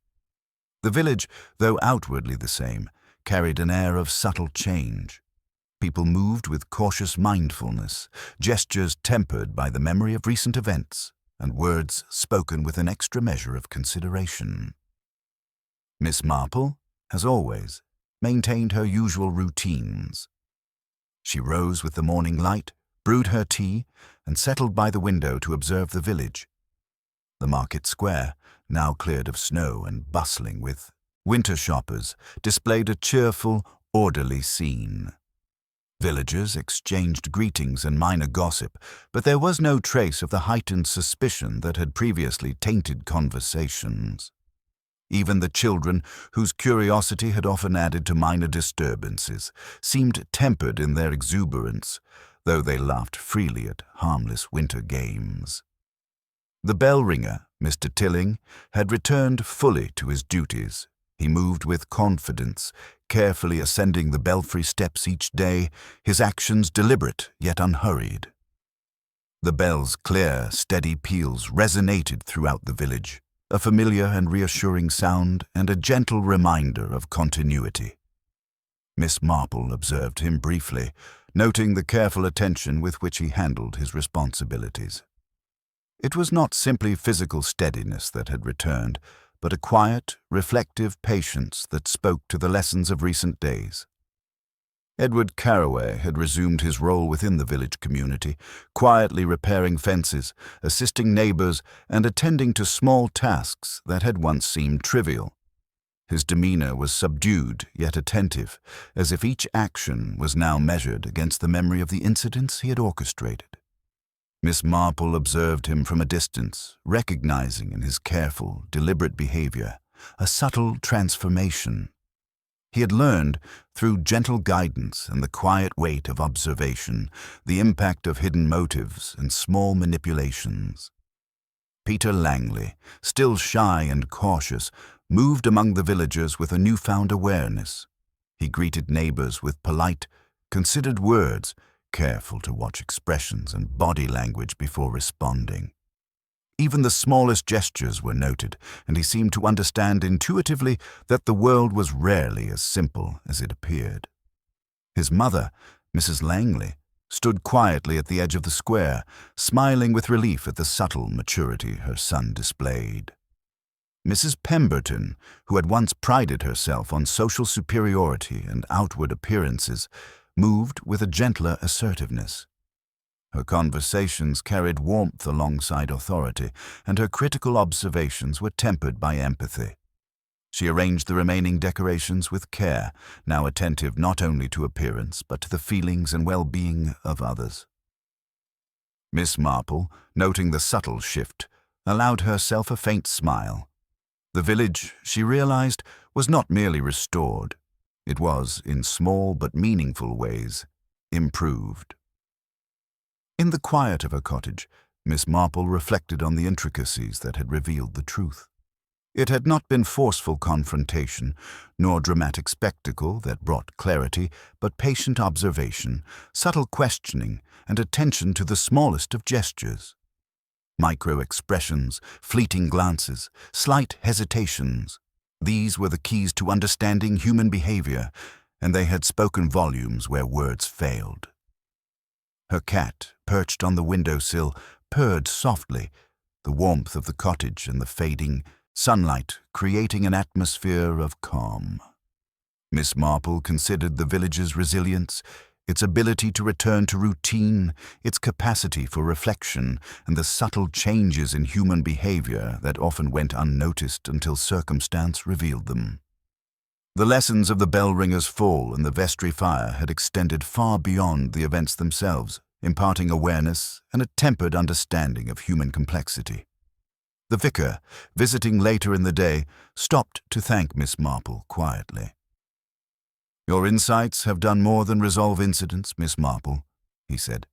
The village, though outwardly the same, carried an air of subtle change. People moved with cautious mindfulness, gestures tempered by the memory of recent events, and words spoken with an extra measure of consideration. Miss Marple, as always, maintained her usual routines. She rose with the morning light, brewed her tea, and settled by the window to observe the village. The market square, now cleared of snow and bustling with winter shoppers, displayed a cheerful, orderly scene. Villagers exchanged greetings and minor gossip, but there was no trace of the heightened suspicion that had previously tainted conversations. Even the children, whose curiosity had often added to minor disturbances, seemed tempered in their exuberance, though they laughed freely at harmless winter games. The Bellringer, Mr. Tilling, had returned fully to his duties. He moved with confidence, carefully ascending the belfry steps each day, his actions deliberate yet unhurried. The bell's clear, steady peals resonated throughout the village, a familiar and reassuring sound and a gentle reminder of continuity. Miss Marple observed him briefly, noting the careful attention with which he handled his responsibilities. It was not simply physical steadiness that had returned, but a quiet, reflective patience that spoke to the lessons of recent days. Edward Carraway had resumed his role within the village community, quietly repairing fences, assisting neighbors, and attending to small tasks that had once seemed trivial. His demeanor was subdued yet attentive, as if each action was now measured against the memory of the incidents he had orchestrated. Miss Marple observed him from a distance, recognizing in his careful, deliberate behavior a subtle transformation. He had learned, through gentle guidance and the quiet weight of observation, the impact of hidden motives and small manipulations. Peter Langley, still shy and cautious, moved among the villagers with a newfound awareness. He greeted neighbors with polite, considered words, careful to watch expressions and body language before responding. Even the smallest gestures were noted, and he seemed to understand intuitively that the world was rarely as simple as it appeared. His mother, Mrs. Langley, stood quietly at the edge of the square, smiling with relief at the subtle maturity her son displayed. Mrs. Pemberton, who had once prided herself on social superiority and outward appearances, moved with a gentler assertiveness. Her conversations carried warmth alongside authority, and her critical observations were tempered by empathy. She arranged the remaining decorations with care, now attentive not only to appearance but to the feelings and well-being of others. Miss Marple, noting the subtle shift, allowed herself a faint smile. The village, she realized, was not merely restored. It was, in small but meaningful ways, improved. In the quiet of her cottage, Miss Marple reflected on the intricacies that had revealed the truth. It had not been forceful confrontation, nor dramatic spectacle that brought clarity, but patient observation, subtle questioning, and attention to the smallest of gestures. Micro-expressions, fleeting glances, slight hesitations. These were the keys to understanding human behavior, and they had spoken volumes where words failed. Her cat, perched on the windowsill, purred softly, the warmth of the cottage and the fading sunlight creating an atmosphere of calm. Miss Marple considered the village's resilience, its ability to return to routine, its capacity for reflection, and the subtle changes in human behavior that often went unnoticed until circumstance revealed them. The lessons of the Bellringer's fall and the vestry fire had extended far beyond the events themselves, imparting awareness and a tempered understanding of human complexity. The vicar, visiting later in the day, stopped to thank Miss Marple quietly. "Your insights have done more than resolve incidents, Miss Marple," he said.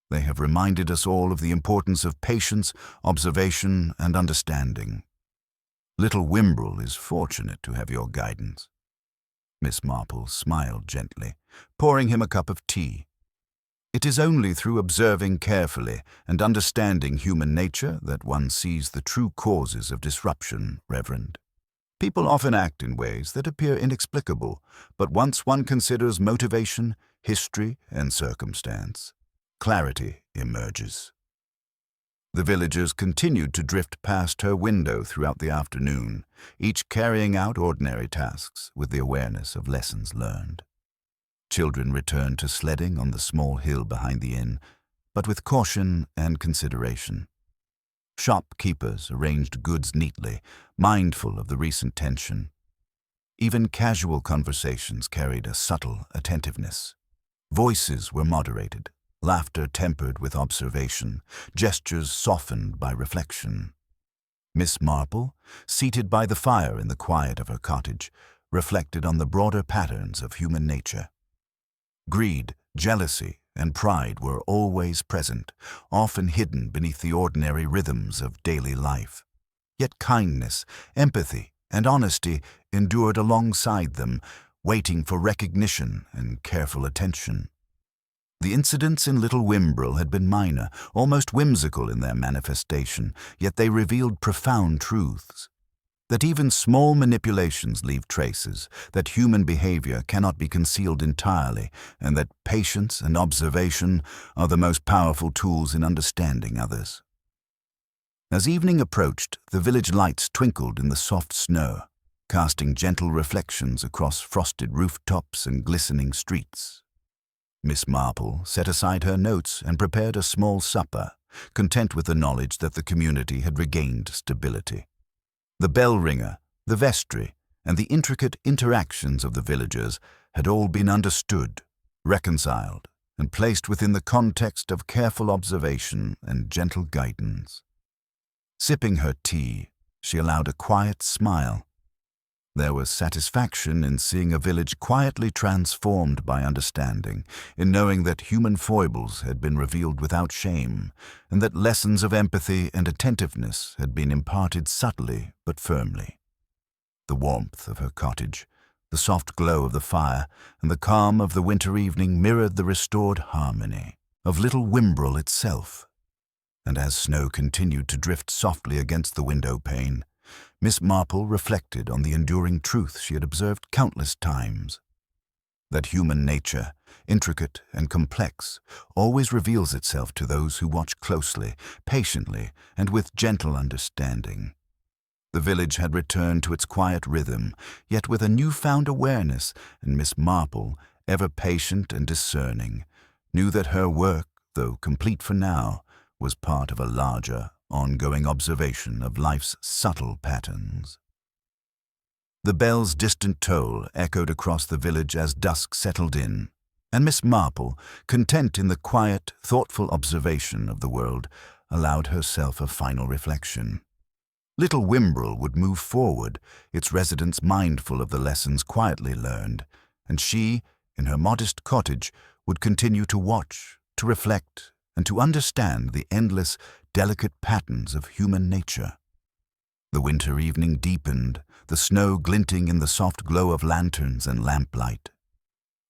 "They have reminded us all of the importance of patience, observation, and understanding. Little Wimbrel is fortunate to have your guidance." Miss Marple smiled gently, pouring him a cup of tea. "It is only through observing carefully and understanding human nature that one sees the true causes of disruption, Reverend. People often act in ways that appear inexplicable, but once one considers motivation, history, and circumstance, clarity emerges." The villagers continued to drift past her window throughout the afternoon, each carrying out ordinary tasks with the awareness of lessons learned. Children returned to sledding on the small hill behind the inn, but with caution and consideration. Shopkeepers arranged goods neatly, mindful of the recent tension. Even casual conversations carried a subtle attentiveness. Voices were moderated, laughter tempered with observation, gestures softened by reflection. Miss Marple, seated by the fire in the quiet of her cottage, reflected on the broader patterns of human nature. Greed, jealousy, and pride were always present, often hidden beneath the ordinary rhythms of daily life. Yet kindness, empathy, and honesty endured alongside them, waiting for recognition and careful attention. The incidents in Little Wimbrel had been minor, almost whimsical in their manifestation, yet they revealed profound truths. That even small manipulations leave traces, that human behavior cannot be concealed entirely, and that patience and observation are the most powerful tools in understanding others. As evening approached, the village lights twinkled in the soft snow, casting gentle reflections across frosted rooftops and glistening streets. Miss Marple set aside her notes and prepared a small supper, content with the knowledge that the community had regained stability. The Bellringer, the vestry, and the intricate interactions of the villagers had all been understood, reconciled, and placed within the context of careful observation and gentle guidance. Sipping her tea, she allowed a quiet smile. There was satisfaction in seeing a village quietly transformed by understanding, in knowing that human foibles had been revealed without shame, and that lessons of empathy and attentiveness had been imparted subtly but firmly. The warmth of her cottage, the soft glow of the fire, and the calm of the winter evening mirrored the restored harmony of Little Wimbrel itself. And as snow continued to drift softly against the window pane, Miss Marple reflected on the enduring truth she had observed countless times. That human nature, intricate and complex, always reveals itself to those who watch closely, patiently, and with gentle understanding. The village had returned to its quiet rhythm, yet with a newfound awareness, and Miss Marple, ever patient and discerning, knew that her work, though complete for now, was part of a larger, ongoing observation of life's subtle patterns. The bell's distant toll echoed across the village as dusk settled in, and Miss Marple, content in the quiet, thoughtful observation of the world, allowed herself a final reflection. Little Wimbrel would move forward, its residents mindful of the lessons quietly learned, and she, in her modest cottage, would continue to watch, to reflect, and to understand the endless, delicate patterns of human nature. The winter evening deepened, the snow glinting in the soft glow of lanterns and lamplight.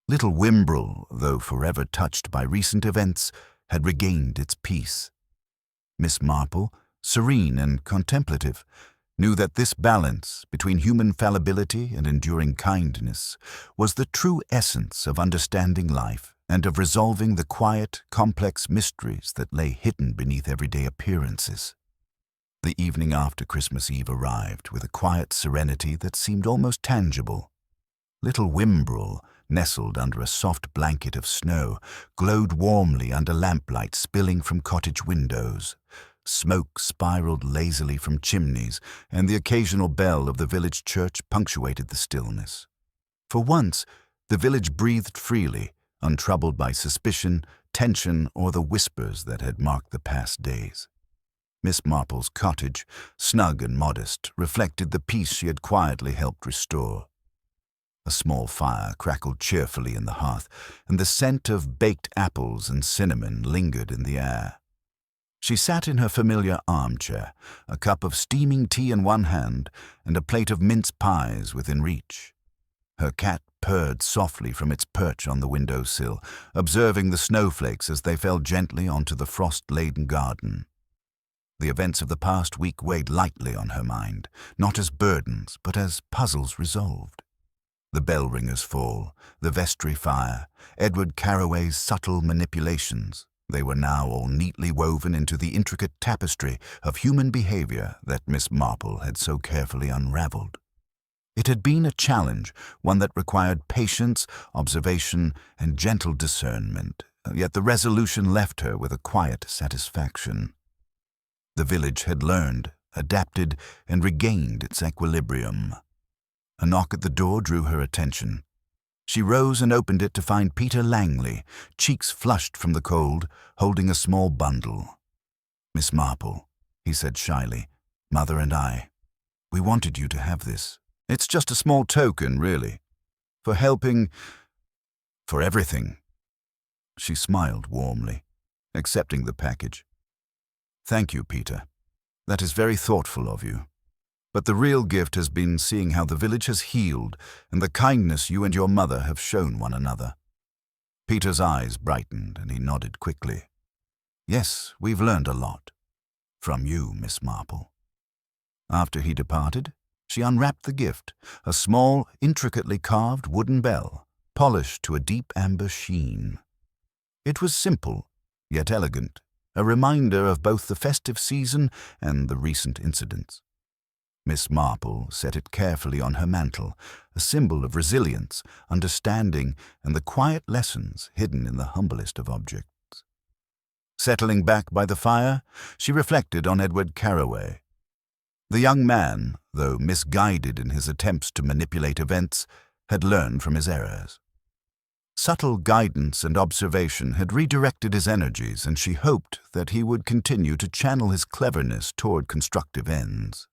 Little Wimbrel, though forever touched by recent events, had regained its peace. Miss Marple, serene and contemplative, knew that this balance between human fallibility and enduring kindness was the true essence of understanding life and of resolving the quiet, complex mysteries that lay hidden beneath everyday appearances. The evening after Christmas Eve arrived with a quiet serenity that seemed almost tangible. Little Wimbrel, nestled under a soft blanket of snow, glowed warmly under lamplight spilling from cottage windows. Smoke spiraled lazily from chimneys, and the occasional bell of the village church punctuated the stillness. For once, the village breathed freely, untroubled by suspicion, tension, or the whispers that had marked the past days. Miss Marple's cottage, snug and modest, reflected the peace she had quietly helped restore. A small fire crackled cheerfully in the hearth, and the scent of baked apples and cinnamon lingered in the air. She sat in her familiar armchair, a cup of steaming tea in one hand and a plate of mince pies within reach. Her cat purred softly from its perch on the window-sill, observing the snowflakes as they fell gently onto the frost-laden garden. The events of the past week weighed lightly on her mind, not as burdens, but as puzzles resolved. The Bellringer's fall, the vestry fire, Edward Carraway's subtle manipulations, they were now all neatly woven into the intricate tapestry of human behavior that Miss Marple had so carefully unraveled. It had been a challenge, one that required patience, observation, and gentle discernment, yet the resolution left her with a quiet satisfaction. The village had learned, adapted, and regained its equilibrium. A knock at the door drew her attention. She rose and opened it to find Peter Langley, cheeks flushed from the cold, holding a small bundle. "Miss Marple," he said shyly, "Mother and we wanted you to have this. It's just a small token, really. For helping, for everything." She smiled warmly, accepting the package. "Thank you, Peter. That is very thoughtful of you. But the real gift has been seeing how the village has healed and the kindness you and your mother have shown one another." Peter's eyes brightened and he nodded quickly. "Yes, we've learned a lot. From you, Miss Marple." After he departed, she unwrapped the gift, a small, intricately carved wooden bell, polished to a deep amber sheen. It was simple, yet elegant, a reminder of both the festive season and the recent incidents. Miss Marple set it carefully on her mantel, a symbol of resilience, understanding, and the quiet lessons hidden in the humblest of objects. Settling back by the fire, she reflected on Edward Carraway. The young man, though misguided in his attempts to manipulate events, had learned from his errors. Subtle guidance and observation had redirected his energies, and she hoped that he would continue to channel his cleverness toward constructive ends.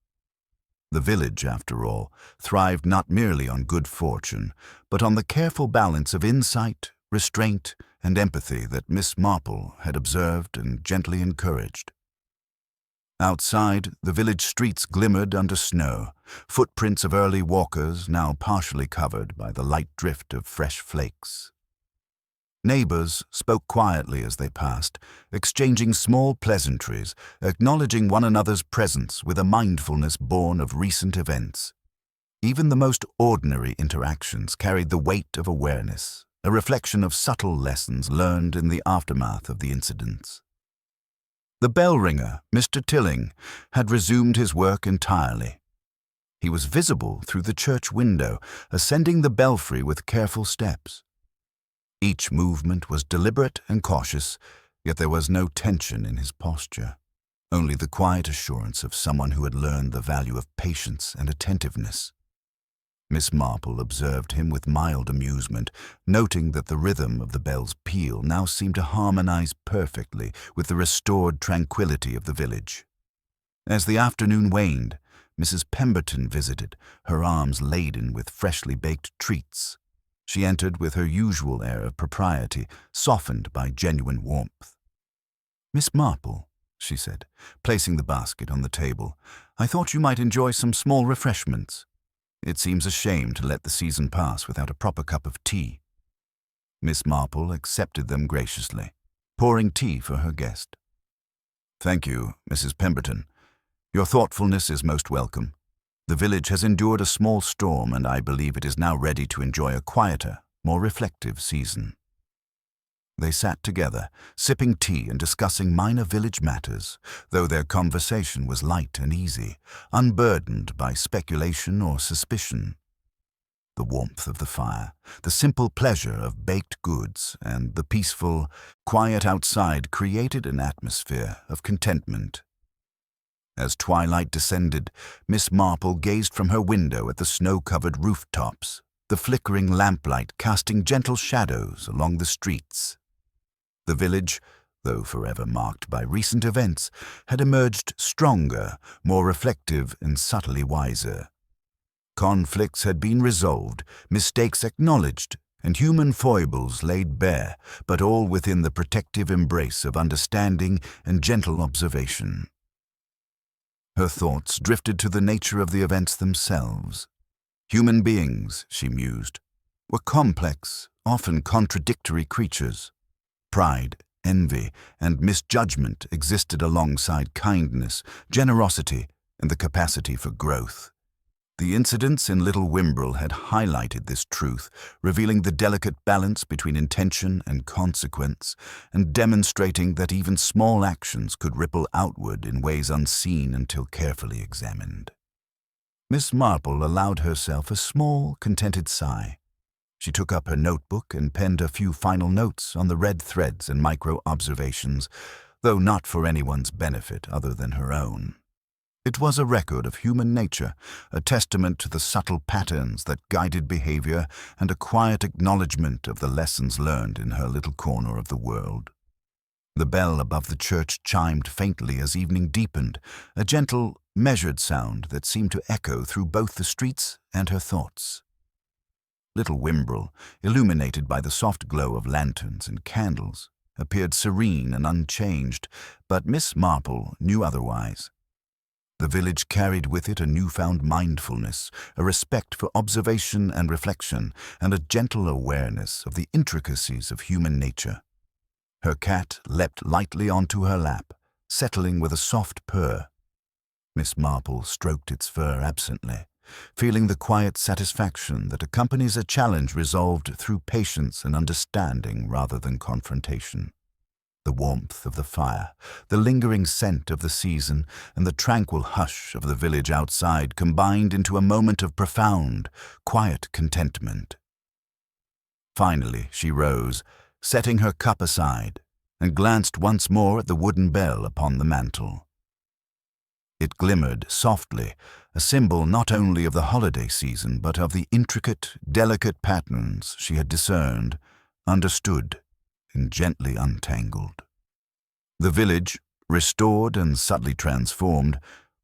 The village, after all, thrived not merely on good fortune, but on the careful balance of insight, restraint, and empathy that Miss Marple had observed and gently encouraged. Outside, the village streets glimmered under snow, footprints of early walkers now partially covered by the light drift of fresh flakes. Neighbors spoke quietly as they passed, exchanging small pleasantries, acknowledging one another's presence with a mindfulness born of recent events. Even the most ordinary interactions carried the weight of awareness, a reflection of subtle lessons learned in the aftermath of the incidents. The Bellringer, Mr. Tilling, had resumed his work entirely. He was visible through the church window, ascending the belfry with careful steps. Each movement was deliberate and cautious, yet there was no tension in his posture, only the quiet assurance of someone who had learned the value of patience and attentiveness. Miss Marple observed him with mild amusement, noting that the rhythm of the bell's peal now seemed to harmonize perfectly with the restored tranquility of the village. As the afternoon waned, Mrs. Pemberton visited, her arms laden with freshly baked treats. She entered with her usual air of propriety, softened by genuine warmth. "Miss Marple," she said, placing the basket on the table, "I thought you might enjoy some small refreshments. It seems a shame to let the season pass without a proper cup of tea." Miss Marple accepted them graciously, pouring tea for her guest. "Thank you, Mrs. Pemberton. Your thoughtfulness is most welcome. The village has endured a small storm, and I believe it is now ready to enjoy a quieter, more reflective season." They sat together, sipping tea and discussing minor village matters, though their conversation was light and easy, unburdened by speculation or suspicion. The warmth of the fire, the simple pleasure of baked goods, and the peaceful, quiet outside created an atmosphere of contentment. As twilight descended, Miss Marple gazed from her window at the snow-covered rooftops, the flickering lamplight casting gentle shadows along the streets. The village, though forever marked by recent events, had emerged stronger, more reflective, and subtly wiser. Conflicts had been resolved, mistakes acknowledged, and human foibles laid bare, but all within the protective embrace of understanding and gentle observation. Her thoughts drifted to the nature of the events themselves. Human beings, she mused, were complex, often contradictory creatures. Pride, envy, and misjudgment existed alongside kindness, generosity, and the capacity for growth. The incidents in Little Wimbrel had highlighted this truth, revealing the delicate balance between intention and consequence, and demonstrating that even small actions could ripple outward in ways unseen until carefully examined. Miss Marple allowed herself a small, contented sigh. She took up her notebook and penned a few final notes on the red threads and micro-observations, though not for anyone's benefit other than her own. It was a record of human nature, a testament to the subtle patterns that guided behavior and a quiet acknowledgement of the lessons learned in her little corner of the world. The bell above the church chimed faintly as evening deepened, a gentle, measured sound that seemed to echo through both the streets and her thoughts. Little Wimbrel, illuminated by the soft glow of lanterns and candles, appeared serene and unchanged, but Miss Marple knew otherwise. The village carried with it a newfound mindfulness, a respect for observation and reflection, and a gentle awareness of the intricacies of human nature. Her cat leapt lightly onto her lap, settling with a soft purr. Miss Marple stroked its fur absently, feeling the quiet satisfaction that accompanies a challenge resolved through patience and understanding rather than confrontation. The warmth of the fire, the lingering scent of the season, and the tranquil hush of the village outside combined into a moment of profound, quiet contentment. Finally, she rose, setting her cup aside, and glanced once more at the wooden bell upon the mantel. It glimmered softly, a symbol not only of the holiday season, but of the intricate, delicate patterns she had discerned, understood, and gently untangled. The village, restored and subtly transformed,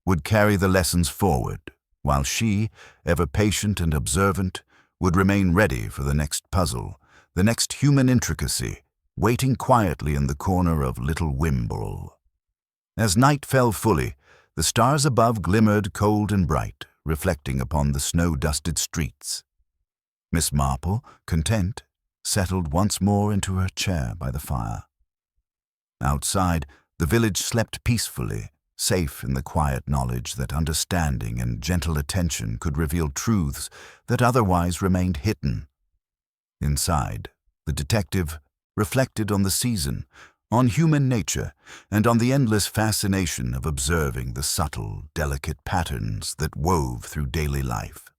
would carry the lessons forward, while she, ever patient and observant, would remain ready for the next puzzle, the next human intricacy, waiting quietly in the corner of Little Wimbrel. As night fell fully, the stars above glimmered cold and bright, reflecting upon the snow-dusted streets. Miss Marple, content, settled once more into her chair by the fire. Outside, the village slept peacefully, safe in the quiet knowledge that understanding and gentle attention could reveal truths that otherwise remained hidden. Inside, the detective reflected on the season, on human nature, and on the endless fascination of observing the subtle, delicate patterns that wove through daily life.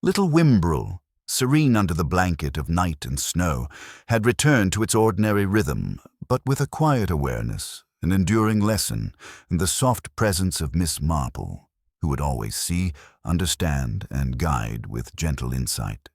Little Wimbrel, serene under the blanket of night and snow, had returned to its ordinary rhythm, but with a quiet awareness, an enduring lesson, and the soft presence of Miss Marple, who would always see, understand, and guide with gentle insight.